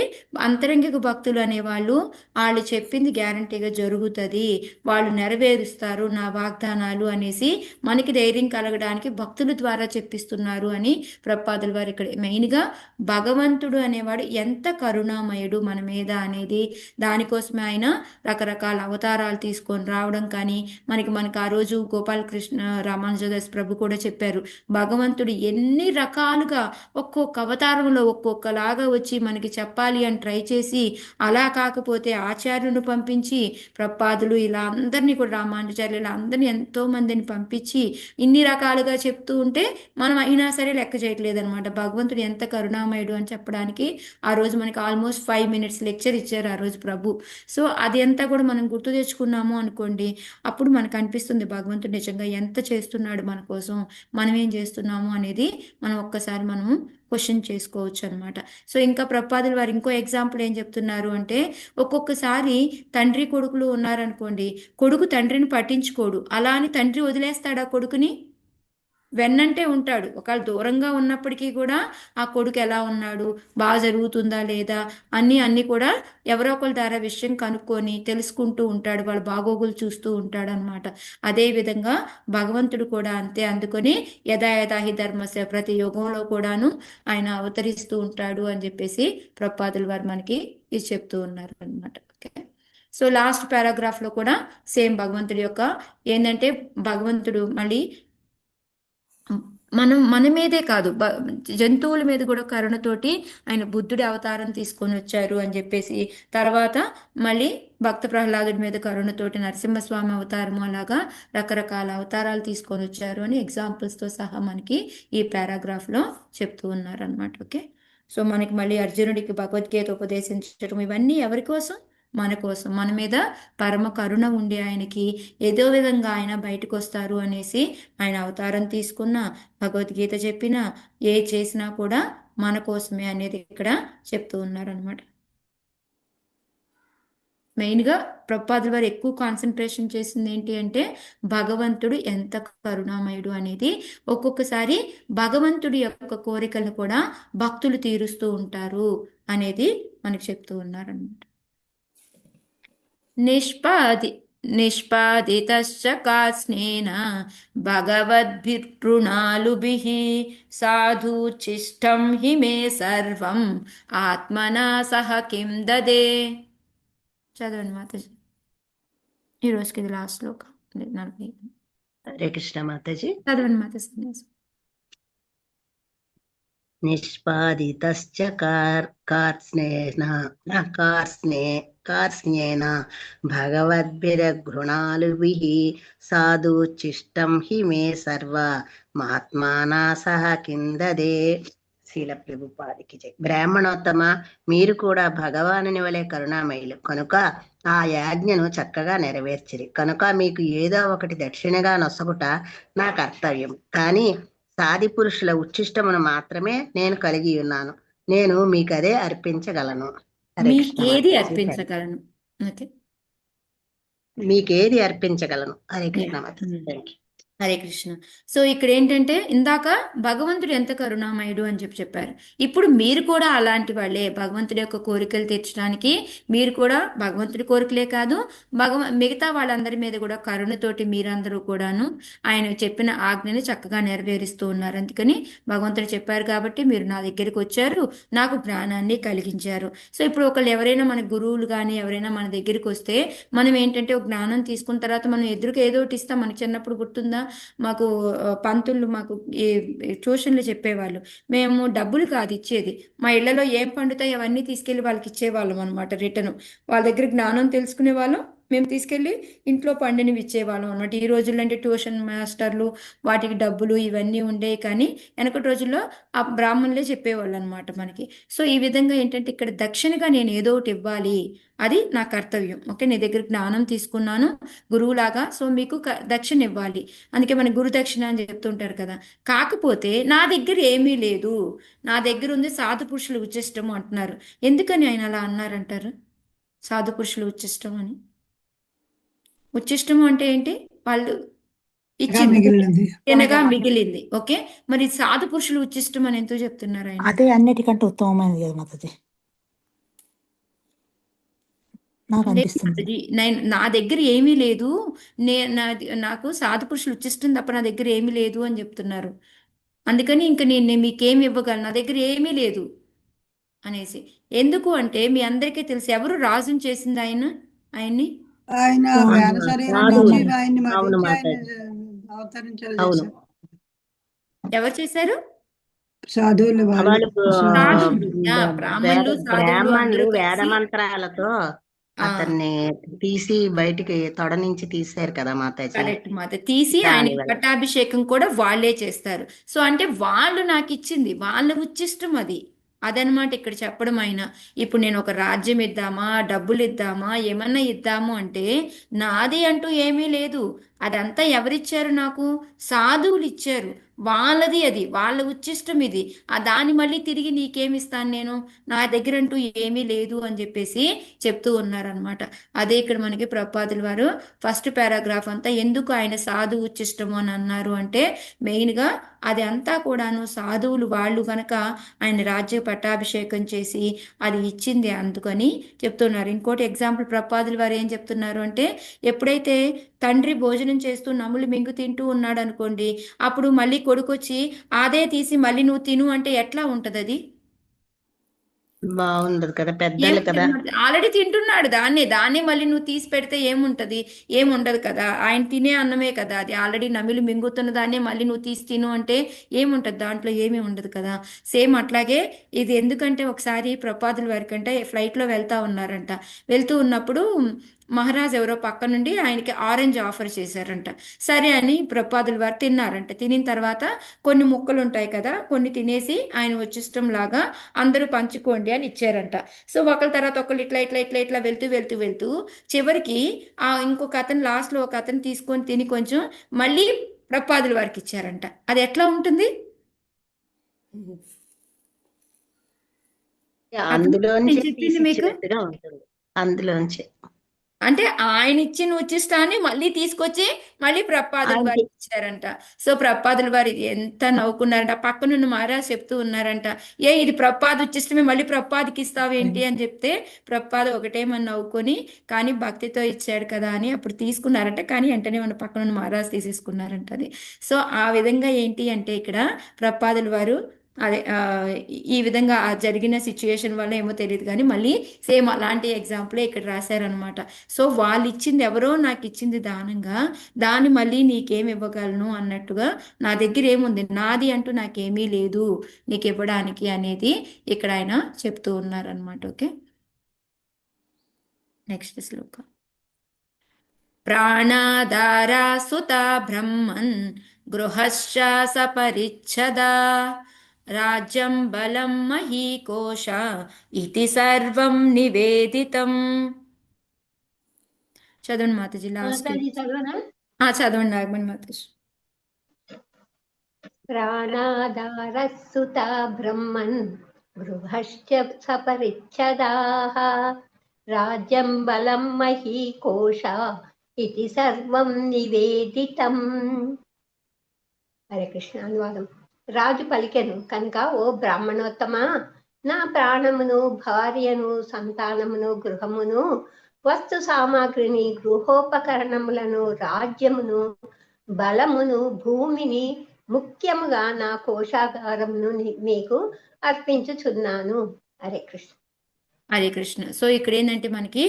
అంతరంగిక భక్తులు అనేవాళ్ళు వాళ్ళు చెప్పింది గ్యారంటీగా జరుగుతుంది, వాళ్ళు నెరవేరుస్తారు నా వాగ్దానాలు అనేసి మనకి ధైర్యం కలగడానికి భక్తుల ద్వారా చెప్పిస్తున్నారు అని ప్రభుపాదుల వారు ఇక్కడ మెయిన్గా భగవంతుడు అనేవాడు ఎంత కరుణామయుడు మన మీద అనేది, దానికోసమే ఆయన రకరకాల అవతారాలు తీసుకొని రావడం. కానీ మనకి ఆ రోజు గోపాలకృష్ణ రామానుజదాస్ ప్రభు కూడా చెప్పారు, భగవంతుడు ఎన్ని రకాలుగా ఒక్కొక్క అవతారంలో ఒక్కొక్కలాగా వచ్చి మనకి చెప్పాలి అని ట్రై చేసి, అలా కాకపోతే ఆచార్యులను పంపించి ప్రభుపాదులు ఇలా అందరినీ కూడా రామానుజాచార్యులు ఇలా అందరినీ ఎంతో మందిని పంపించి ఇన్ని రకాలుగా చెప్తూ ఉంటే మనం అయినా సరే లెక్క చేయట్లేదు అనమాట. భగవంతుడు ఎంత కరుణామయుడు అని చెప్పడానికి ఆ రోజు మనకి ఆల్మోస్ట్ 5 minutes లెక్చర్ ఇచ్చారు ఆ రోజు ప్రభు. సో అది అంతా కూడా మనం గుర్తు తెచ్చుకున్నాము అనుకోండి, అప్పుడు మనకు అనిపిస్తుంది భగవంతుడు నిజంగా ఎంత చేస్తున్నాడు మన కోసం, మనం ఏం చేస్తున్నాము అనేది మనం ఒక్కసారి మనము క్వశ్చన్ చేసుకోవచ్చు అనమాట. సో ఇంకా ప్రభుపాదుల వారు ఇంకో ఎగ్జాంపుల్ ఏం చెప్తున్నారు అంటే, ఒక్కొక్కసారి తండ్రి కొడుకులు ఉన్నారనుకోండి, కొడుకు తండ్రిని పట్టించుకోడు, అలా అని తండ్రి వదిలేస్తాడా కొడుకుని? వెన్నంటే ఉంటాడు. ఒకవేళ దూరంగా ఉన్నప్పటికీ కూడా ఆ కొడుకు ఎలా ఉన్నాడు, బాగా జరుగుతుందా లేదా అన్నీ కూడా ఎవరో ఒకరి ద్వారా విషయం కనుక్కొని తెలుసుకుంటూ ఉంటాడు, వాళ్ళ బాగోగులు చూస్తూ ఉంటాడు అనమాట. అదేవిధంగా భగవంతుడు కూడా అంతే. అందుకొని యథా యథా హి ధర్మస్య, ప్రతి యుగంలో కూడాను ఆయన అవతరిస్తూ ఉంటాడు అని చెప్పేసి ప్రభుపాదుల వారు మనకి ఇది చెప్తూ ఉన్నారు అనమాట. ఓకే, సో లాస్ట్ పారాగ్రాఫ్లో కూడా సేమ్ భగవంతుడి యొక్క ఏంటంటే, భగవంతుడు మళ్ళీ మన మీదే కాదు జంతువుల మీద కూడా కరుణతోటి ఆయన బుద్ధుడి అవతారం తీసుకొని వచ్చారు అని చెప్పేసి, తర్వాత మళ్ళీ భక్త ప్రహ్లాదుడి మీద కరుణతోటి నరసింహస్వామి అవతారము, అలాగా రకరకాల అవతారాలు తీసుకొని వచ్చారు అని ఎగ్జాంపుల్స్తో సహా మనకి ఈ పారాగ్రాఫ్లో చెప్తూ ఉన్నారు అనమాట. ఓకే, సో మనకి మళ్ళీ అర్జునుడికి భగవద్గీత ఉపదేశించడం ఇవన్నీ ఎవరి కోసం? మన కోసం. మన మీద పరమ కరుణ ఉండి ఆయనకి ఏదో విధంగా ఆయన బయటకు వస్తారు అనేసి ఆయన అవతారం తీసుకున్న, భగవద్గీత చెప్పిన, ఏ చేసినా కూడా మన కోసమే అనేది ఇక్కడ చెప్తూ ఉన్నారనమాట. మెయిన్గా ప్రభుపాదుల వారు ఎక్కువ కాన్సన్ట్రేషన్ చేసింది ఏంటి అంటే, భగవంతుడు ఎంత కరుణామయుడు అనేది. ఒక్కొక్కసారి భగవంతుడి యొక్క కోరికలను కూడా భక్తులు తీరుస్తూ ఉంటారు అనేది మనకి చెప్తూ ఉన్నారనమాట. నిష్పాదితశ్చ కార్ష్ణేన భగవద్భిర్తృణాలుభిః సాధుచిష్టం హి మే సర్వం ఆత్మనా సహ కిం దదే. చదవండి మాతాజీ, ఈరోజుకి ఇది లాస్ట్ శ్లోకం. 40. హరే కృష్ణ మాతాజీ. చదవండి మాతాజీ. నిష్పాదితశ్చ కార్ష్ణేన భగవద్భిరఘృణాలుభిః సాధుచిష్టం హి మే సర్వ మహాత్మానా సహ కిందదే. శీల ప్రభుపాదికి జై. బ్రాహ్మణోత్తమ, మీరు కూడా భగవానుని వలె కరుణామయులు కనుక ఆ యాజ్ఞను చక్కగా నెరవేర్చిరి. కనుక మీకు ఏదో ఒకటి దక్షిణగా నొసగుట నా కర్తవ్యం. కానీ సాది పురుషుల ఉచ్చిష్టమును మాత్రమే నేను కలిగి ఉన్నాను. నేను మీకు అదే అర్పించగలను. మీకేది అర్పించగలను? మీకేది అర్పించగలను. Hare Krishna Mataji. Thank you. Hare Krishna. So ఇక్కడ ఏంటంటే ఇందాక భగవంతుడు ఎంత కరుణామయుడు అని చెప్పారు. ఇప్పుడు మీరు కూడా అలాంటి వాళ్ళే. భగవంతుడి యొక్క కోరికలు తీర్చడానికి మీరు కూడా భగవంతుడి కోరికలే కాదు, మిగతా వాళ్ళందరి మీద కూడా కరుణతోటి మీరందరూ కూడాను ఆయన చెప్పిన ఆజ్ఞని చక్కగా నెరవేరుస్తూ ఉన్నారు. అందుకని భగవంతుడు చెప్పారు కాబట్టి మీరు నా దగ్గరికి వచ్చారు, నాకు జ్ఞానాన్ని కలిగించారు. సో ఇప్పుడు ఒకళ్ళు ఎవరైనా మన గురువులు కానీ ఎవరైనా మన దగ్గరికి వస్తే మనం ఏంటంటే ఒక జ్ఞానం తీసుకున్న తర్వాత మనం ఎదురుగా ఏదో ఒకటి ఇస్తాం. మనకి చిన్నప్పుడు గుర్తుందా, మాకు పంతులు మాకు ఈ ట్యూషన్లు చెప్పేవాళ్ళు. మేము డబ్బులు కాదు ఇచ్చేది, మా ఇళ్లలో ఏం పండుతాయి అవన్నీ తీసుకెళ్లి వాళ్ళకి ఇచ్చేవాళ్ళం అనమాట. రిటర్న్ వాళ్ళ దగ్గర జ్ఞానం తెలుసుకునే వాళ్ళం, మేము తీసుకెళ్ళి ఇంట్లో పండినవి ఇచ్చేవాళ్ళం అనమాట. ఈ రోజుల్లో అంటే ట్యూషన్ మాస్టర్లు వాటికి డబ్బులు ఇవన్నీ ఉండేవి, కానీ వెనకటి రోజుల్లో ఆ బ్రాహ్మణులే చెప్పేవాళ్ళు అనమాట మనకి. సో ఈ విధంగా ఏంటంటే ఇక్కడ దక్షిణగా నేను ఏదో ఒకటి ఇవ్వాలి, అది నా కర్తవ్యం. ఓకే, నీ దగ్గర జ్ఞానం తీసుకున్నాను గురువులాగా, సో మీకు దక్షిణ ఇవ్వాలి. అందుకే మన గురు దక్షిణ అని చెప్తుంటారు కదా. కాకపోతే నా దగ్గర ఏమీ లేదు, నా దగ్గర ఉంది సాధు పురుషులు ఉచ్చిష్టము అంటున్నారు. ఎందుకని ఆయన అలా అన్నారంటారు? సాధు పురుషులు ఉచ్చిష్టం అని. ఉచ్చిష్టము అంటే ఏంటి? వాళ్ళు ఇచ్చింది మిగిలినది తినగా మిగిలింది. ఓకే, మరి సాధు పురుషులు ఉచ్చిష్టం అని ఎందుకు చెప్తున్నారు ఆయన? అదే అన్నిటికంటే ఉత్తమమైనది కదా మాతాజీ, నాకు అంటే అనిపిస్తుంది. నా దగ్గర ఏమీ లేదు, నాకు సాధు పురుషులు ఉచ్చిష్టం తప్ప నా దగ్గర ఏమీ లేదు అని చెప్తున్నారు. అందుకని ఇంక నేను మీకేమి ఇవ్వగలను, నా దగ్గర ఏమీ లేదు అనేసి. ఎందుకు అంటే మీ అందరికీ తెలుసు ఎవరు రాజుని చేసింది ఆయన్ని. ఆయన వేద శరీరం నుంచి ఆయన్ని అవును మరించి ఆయన మాతాజీ, అవతరించాలి అవును. చేశారు. ఎవరు చేశారు? సాధువులు వాళ్ళు వాళ్ళు సాధువులు, బ్రాహ్మణులు సాధువులు అందరూ బ్రాహ్మణులు వేద కలిసి మంత్రాలతో అతన్ని తీసి బయటికి తొడ నుంచి తీశారు కదా మాతాజీ. కరెక్ట్ మాత, తీసి దాని ఆయనకి వల్ల పట్టాభిషేకం కూడా వాళ్ళే చేస్తారు. సో అంటే వాళ్ళు నాకు ఇచ్చింది, వాళ్ళ ఉచ్చిష్టం అది. అదనమాట ఇక్కడ చెప్పడం. ఆయన ఇప్పుడు నేను ఒక రాజ్యం ఇద్దామా, డబ్బులు ఇద్దామా, ఏమన్నా ఇద్దాము అంటే నాది అంటూ ఏమీ లేదు. అదంతా ఎవరిచ్చారు నాకు? సాధువులు ఇచ్చారు. వాళ్ళది, అది వాళ్ళ ఉచ్చిష్టం ఇది. దాన్ని మళ్ళీ తిరిగి నీకేమిస్తాను నేను, నా దగ్గర అంటూ ఏమీ లేదు అని చెప్పేసి చెప్తూ ఉన్నారనమాట. అదే ఇక్కడ మనకి ప్రభుపాదుల వారు ఫస్ట్ పారాగ్రాఫ్ అంతా ఎందుకు ఆయన సాధు ఉచ్చిష్టము అని అన్నారు అంటే మెయిన్గా అది అంతా కూడాను సాధువులు వాళ్ళు కనుక ఆయన రాజ్య పట్టాభిషేకం చేసి అది ఇచ్చింది, అందుకని చెప్తున్నారు. ఇంకోటి ఎగ్జాంపుల్ ప్రభుపాదుల వారు ఏం చెప్తున్నారు అంటే ఎప్పుడైతే తండ్రి భోజనం చేస్తూ నములు మింగు తింటూ ఉన్నాడు అనుకోండి, అప్పుడు మళ్ళీ కొడుకొచ్చి అదే తీసి మళ్ళీ నువ్వు తిను అంటే ఎట్లా ఉంటది అది? బాగుండదు కదా, పెద్దలు కదా. ఆల్రెడీ తింటున్నాడు దాన్నే మళ్ళీ నువ్వు తీసి పెడితే ఏముంటది? ఏముండదు కదా. ఆయన తినే అన్నమే కదా అది, ఆల్రెడీ నమిలి మింగుతున్న దాన్నే మళ్ళీ నువ్వు తీసి తిను అంటే ఏముంటది? దాంట్లో ఏమీ ఉండదు కదా. సేమ్ అట్లాగే ఇది. ఎందుకంటే ఒకసారి ప్రపాదుల వారికంటే ఫ్లైట్లో వెళ్తా ఉన్నారంట. వెళ్తూ ఉన్నప్పుడు మహారాజ్ ఎవరో పక్క నుండి ఆయనకి ఆరెంజ్ ఆఫర్ చేశారంట. సరే అని ప్రపాదుల వారు తిన్నారంట. తినిన తర్వాత కొన్ని ముక్కలు ఉంటాయి కదా, కొన్ని తినేసి ఆయన వచ్చిష్టం లాగా అందరూ పంచుకోండి అని ఇచ్చారంట. సో ఒకరి తర్వాత ఒకళ్ళు ఇట్లా ఇట్లా ఇట్లా ఇట్లా వెళ్తూ వెళ్తూ వెళ్తూ చివరికి ఇంకొక అతను లాస్ట్లో ఒక అతను తీసుకొని తిని కొంచెం మళ్ళీ ప్రపాదుల వారికి ఇచ్చారంట. అది ఎట్లా ఉంటుంది? అందులోంచి చెప్పింది మీకు ఉంటుంది. అందులోంచి అంటే ఆయన ఇచ్చిన ఉచ్చిష్టాన్ని మళ్ళీ తీసుకొచ్చి మళ్ళీ ప్రపాదుల వారికి ఇచ్చారంట. సో ప్రపాదుల వారి ఎంత నవ్వుకున్నారంట. పక్కనున్న మహారాజ్ చెప్తూ ఉన్నారంట, ఇది ప్రపాద ఉచ్చిష్టమే మళ్ళీ ప్రపాదికి ఇస్తావేంటి అని చెప్తే ప్రపాద ఒకటేమని నవ్వుకొని కానీ భక్తితో ఇచ్చాడు కదా అని అప్పుడు తీసుకున్నారంట. కానీ వెంటనే మన పక్కనున్న మహారాజ్ తీసేసుకున్నారంట అది. సో ఆ విధంగా ఏంటి అంటే ఇక్కడ ప్రపాదుల వారు అదే ఈ విధంగా జరిగిన సిచ్యుయేషన్ వల్ల ఏమో తెలియదు, కానీ మళ్ళీ సేమ్ అలాంటి ఎగ్జాంపులే ఇక్కడ రాశారనమాట. సో వాళ్ళు ఇచ్చింది ఎవరో నాకు ఇచ్చింది దానంగా, దాన్ని మళ్ళీ నీకేమి ఇవ్వగలను అన్నట్టుగా నా దగ్గర ఏముంది, నాది అంటూ నాకేమీ లేదు నీకు ఇవ్వడానికి అనేది ఇక్కడ ఆయన చెప్తూ ఉన్నారనమాట. ఓకే, నెక్స్ట్ శ్లోక. ప్రాణాదారా సుత బ్రహ్మన్ గృహశ్చ సపరిచ్ఛదా రాజ్యం బలం మహీకోశ ఇది సర్వం నివేదితం. చదవండి మాతాజీ లాస్ట్. చదవండి నాగమణి మాతాజీ. ప్రాణాదారస్సుత బ్రహ్మన్ గృహశ్చ సపరిచ్ఛదాః రాజ్యం బలం మహీకోశ ఇది సర్వం నివేదితం. హరే కృష్ణ. అనువాదం. రాజు పలికెను కనుక, ఓ బ్రాహ్మణోత్తమా, నా ప్రాణమును, భార్యను, సంతానమును, గృహమును, వస్తు సామాగ్రిని, గృహోపకరణములను, రాజ్యమును, బలమును, భూమిని, ముఖ్యముగా నా కోశాగారమును మీకు అర్పించుచున్నాను. హరే కృష్ణ. హరే కృష్ణ. సో ఇక్కడ ఏంటంటే మనకి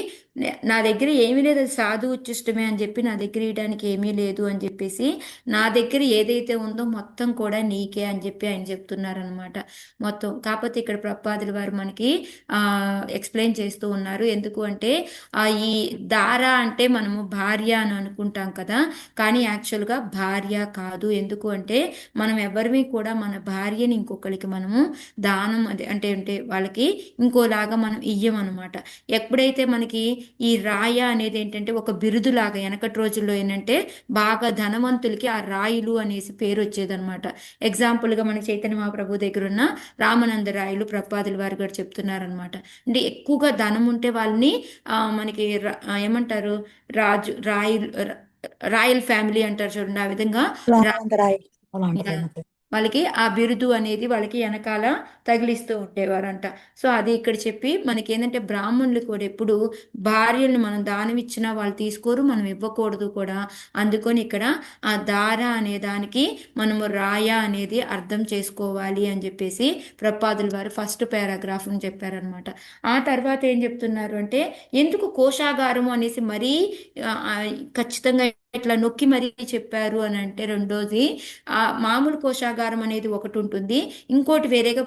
నా దగ్గర ఏమీ లేదు, అది సాధు ఉచ్చిష్టమే అని చెప్పి నా దగ్గర ఇవ్వడానికి ఏమీ లేదు అని చెప్పేసి, నా దగ్గర ఏదైతే ఉందో మొత్తం కూడా నీకే అని చెప్పి ఆయన చెప్తున్నారనమాట మొత్తం. కాకపోతే ఇక్కడ ప్రపాదుల వారు మనకి ఎక్స్ప్లెయిన్ చేస్తూ ఉన్నారు. ఎందుకు అంటే ఈ దార అంటే మనము భార్య అని అనుకుంటాం కదా, కానీ యాక్చువల్గా భార్య కాదు. ఎందుకు అంటే మనం ఎవరివి కూడా మన భార్యని ఇంకొకరికి మనము దానం అంటే అంటే వాళ్ళకి ఇంకోలాగా మనం ఇయ్యమన్నమాట. ఎప్పుడైతే మనకి ఈ రాయ అనేది ఏంటంటే ఒక బిరుదులాగా, వెనకటి రోజుల్లో ఏంటంటే బాగా ధనవంతులకి ఆ రాయులు అనేసి పేరు వచ్చేదనమాట. ఎగ్జాంపుల్గా మన చైతన్య మహాప్రభు దగ్గర ఉన్న రామానంద రాయులు ప్రపాదుల వారు కూడా చెప్తున్నారనమాట. అంటే ఎక్కువగా ధనం ఉంటే వాళ్ళని మనకి ఏమంటారు, రాయల్ ఫ్యామిలీ అంటారు చూడండి, ఆ విధంగా వాళ్ళకి ఆ బిరుదు అనేది వాళ్ళకి వెనకాల తగిలిస్తూ ఉండేవారంట. సో అది ఇక్కడ చెప్పి మనకి ఏంటంటే బ్రాహ్మణులు కూడా ఎప్పుడు భార్యలను మనం దానం ఇచ్చినా వాళ్ళు తీసుకోరు, మనం ఇవ్వకూడదు కూడా. అందుకొని ఇక్కడ ఆ దార అనే దానికి మనము రాయ అనేది అర్థం చేసుకోవాలి అని చెప్పేసి ప్రపాదుల వారు ఫస్ట్ పారాగ్రాఫ్ని చెప్పారనమాట. ఆ తర్వాత ఏం చెప్తున్నారు అంటే, ఎందుకు కోశాగారము అనేసి మరీ ఖచ్చితంగా ఇట్లా నొక్కి మరీ చెప్పారు అని అంటే, రెండోది మామూలు కోశాగారం అనేది ఒకటి ఉంటుంది, ఇంకోటి వేరేగా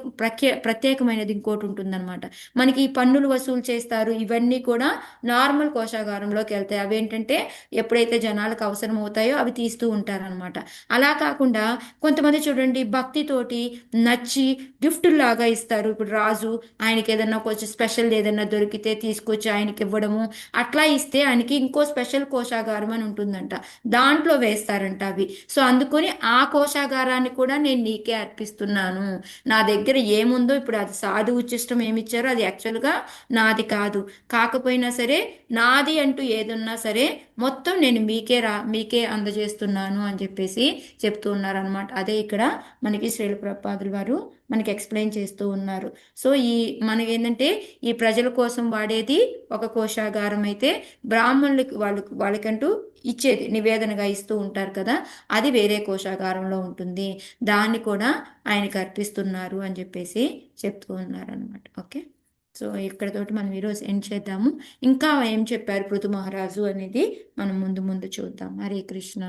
ప్రత్యేకమైనది ఇంకోటి ఉంటుంది అనమాట. మనకి పన్నులు వసూలు చేస్తారు, ఇవన్నీ కూడా నార్మల్ కోశాగారంలోకి వెళ్తాయి. అవేంటంటే ఎప్పుడైతే జనాలకు అవసరం అవుతాయో అవి తీస్తూ ఉంటారనమాట. అలా కాకుండా కొంతమంది చూడండి భక్తితోటి నచ్చి గిఫ్టుల్లాగా ఇస్తారు. ఇప్పుడు రాజు ఆయనకి ఏదన్నా కొంచెం స్పెషల్ ఏదన్నా దొరికితే తీసుకొచ్చి ఆయనకి ఇవ్వడము, అట్లా ఇస్తే ఆయనకి ఇంకో స్పెషల్ కోశాగారం అని ఉంటుందంట, దాంట్లో వేస్తారంట అవి. సో అందుకొని ఆ కోశాగారాన్ని కూడా నేను నీకే అర్పిస్తున్నాను. నా దగ్గర ఏముందో ఇప్పుడు అది సాధు ఉచ్చిష్టం ఏమిచ్చారో అది యాక్చువల్గా నాది కాదు, కాకపోయినా సరే నాది అంటూ ఏదున్నా సరే మొత్తం నేను మీకే అందజేస్తున్నాను అని చెప్పేసి చెప్తూ ఉన్నారు అనమాట. అదే ఇక్కడ మనకి శ్రీల ప్రపాదుల వారు మనకి ఎక్స్ప్లెయిన్ చేస్తూ ఉన్నారు. సో మనకి ఏంటంటే ఈ ప్రజల కోసం వాడేది ఒక కోశాగారం అయితే, బ్రాహ్మణులకి వాళ్ళకంటూ ఇచ్చేది నివేదనగా ఇస్తూ ఉంటారు కదా, అది వేరే కోశాగారంలో ఉంటుంది, దాన్ని కూడా ఆయనకు అర్పిస్తున్నారు అని చెప్పేసి చెప్తూ ఉన్నారు అనమాట. ఓకే, సో ఇక్కడతోటి మనం ఈరోజు ఎండ్ చేద్దాము. ఇంకా ఏం చెప్పారు పృథు మహారాజు అనేది మనం ముందు చూద్దాం. హరే కృష్ణ.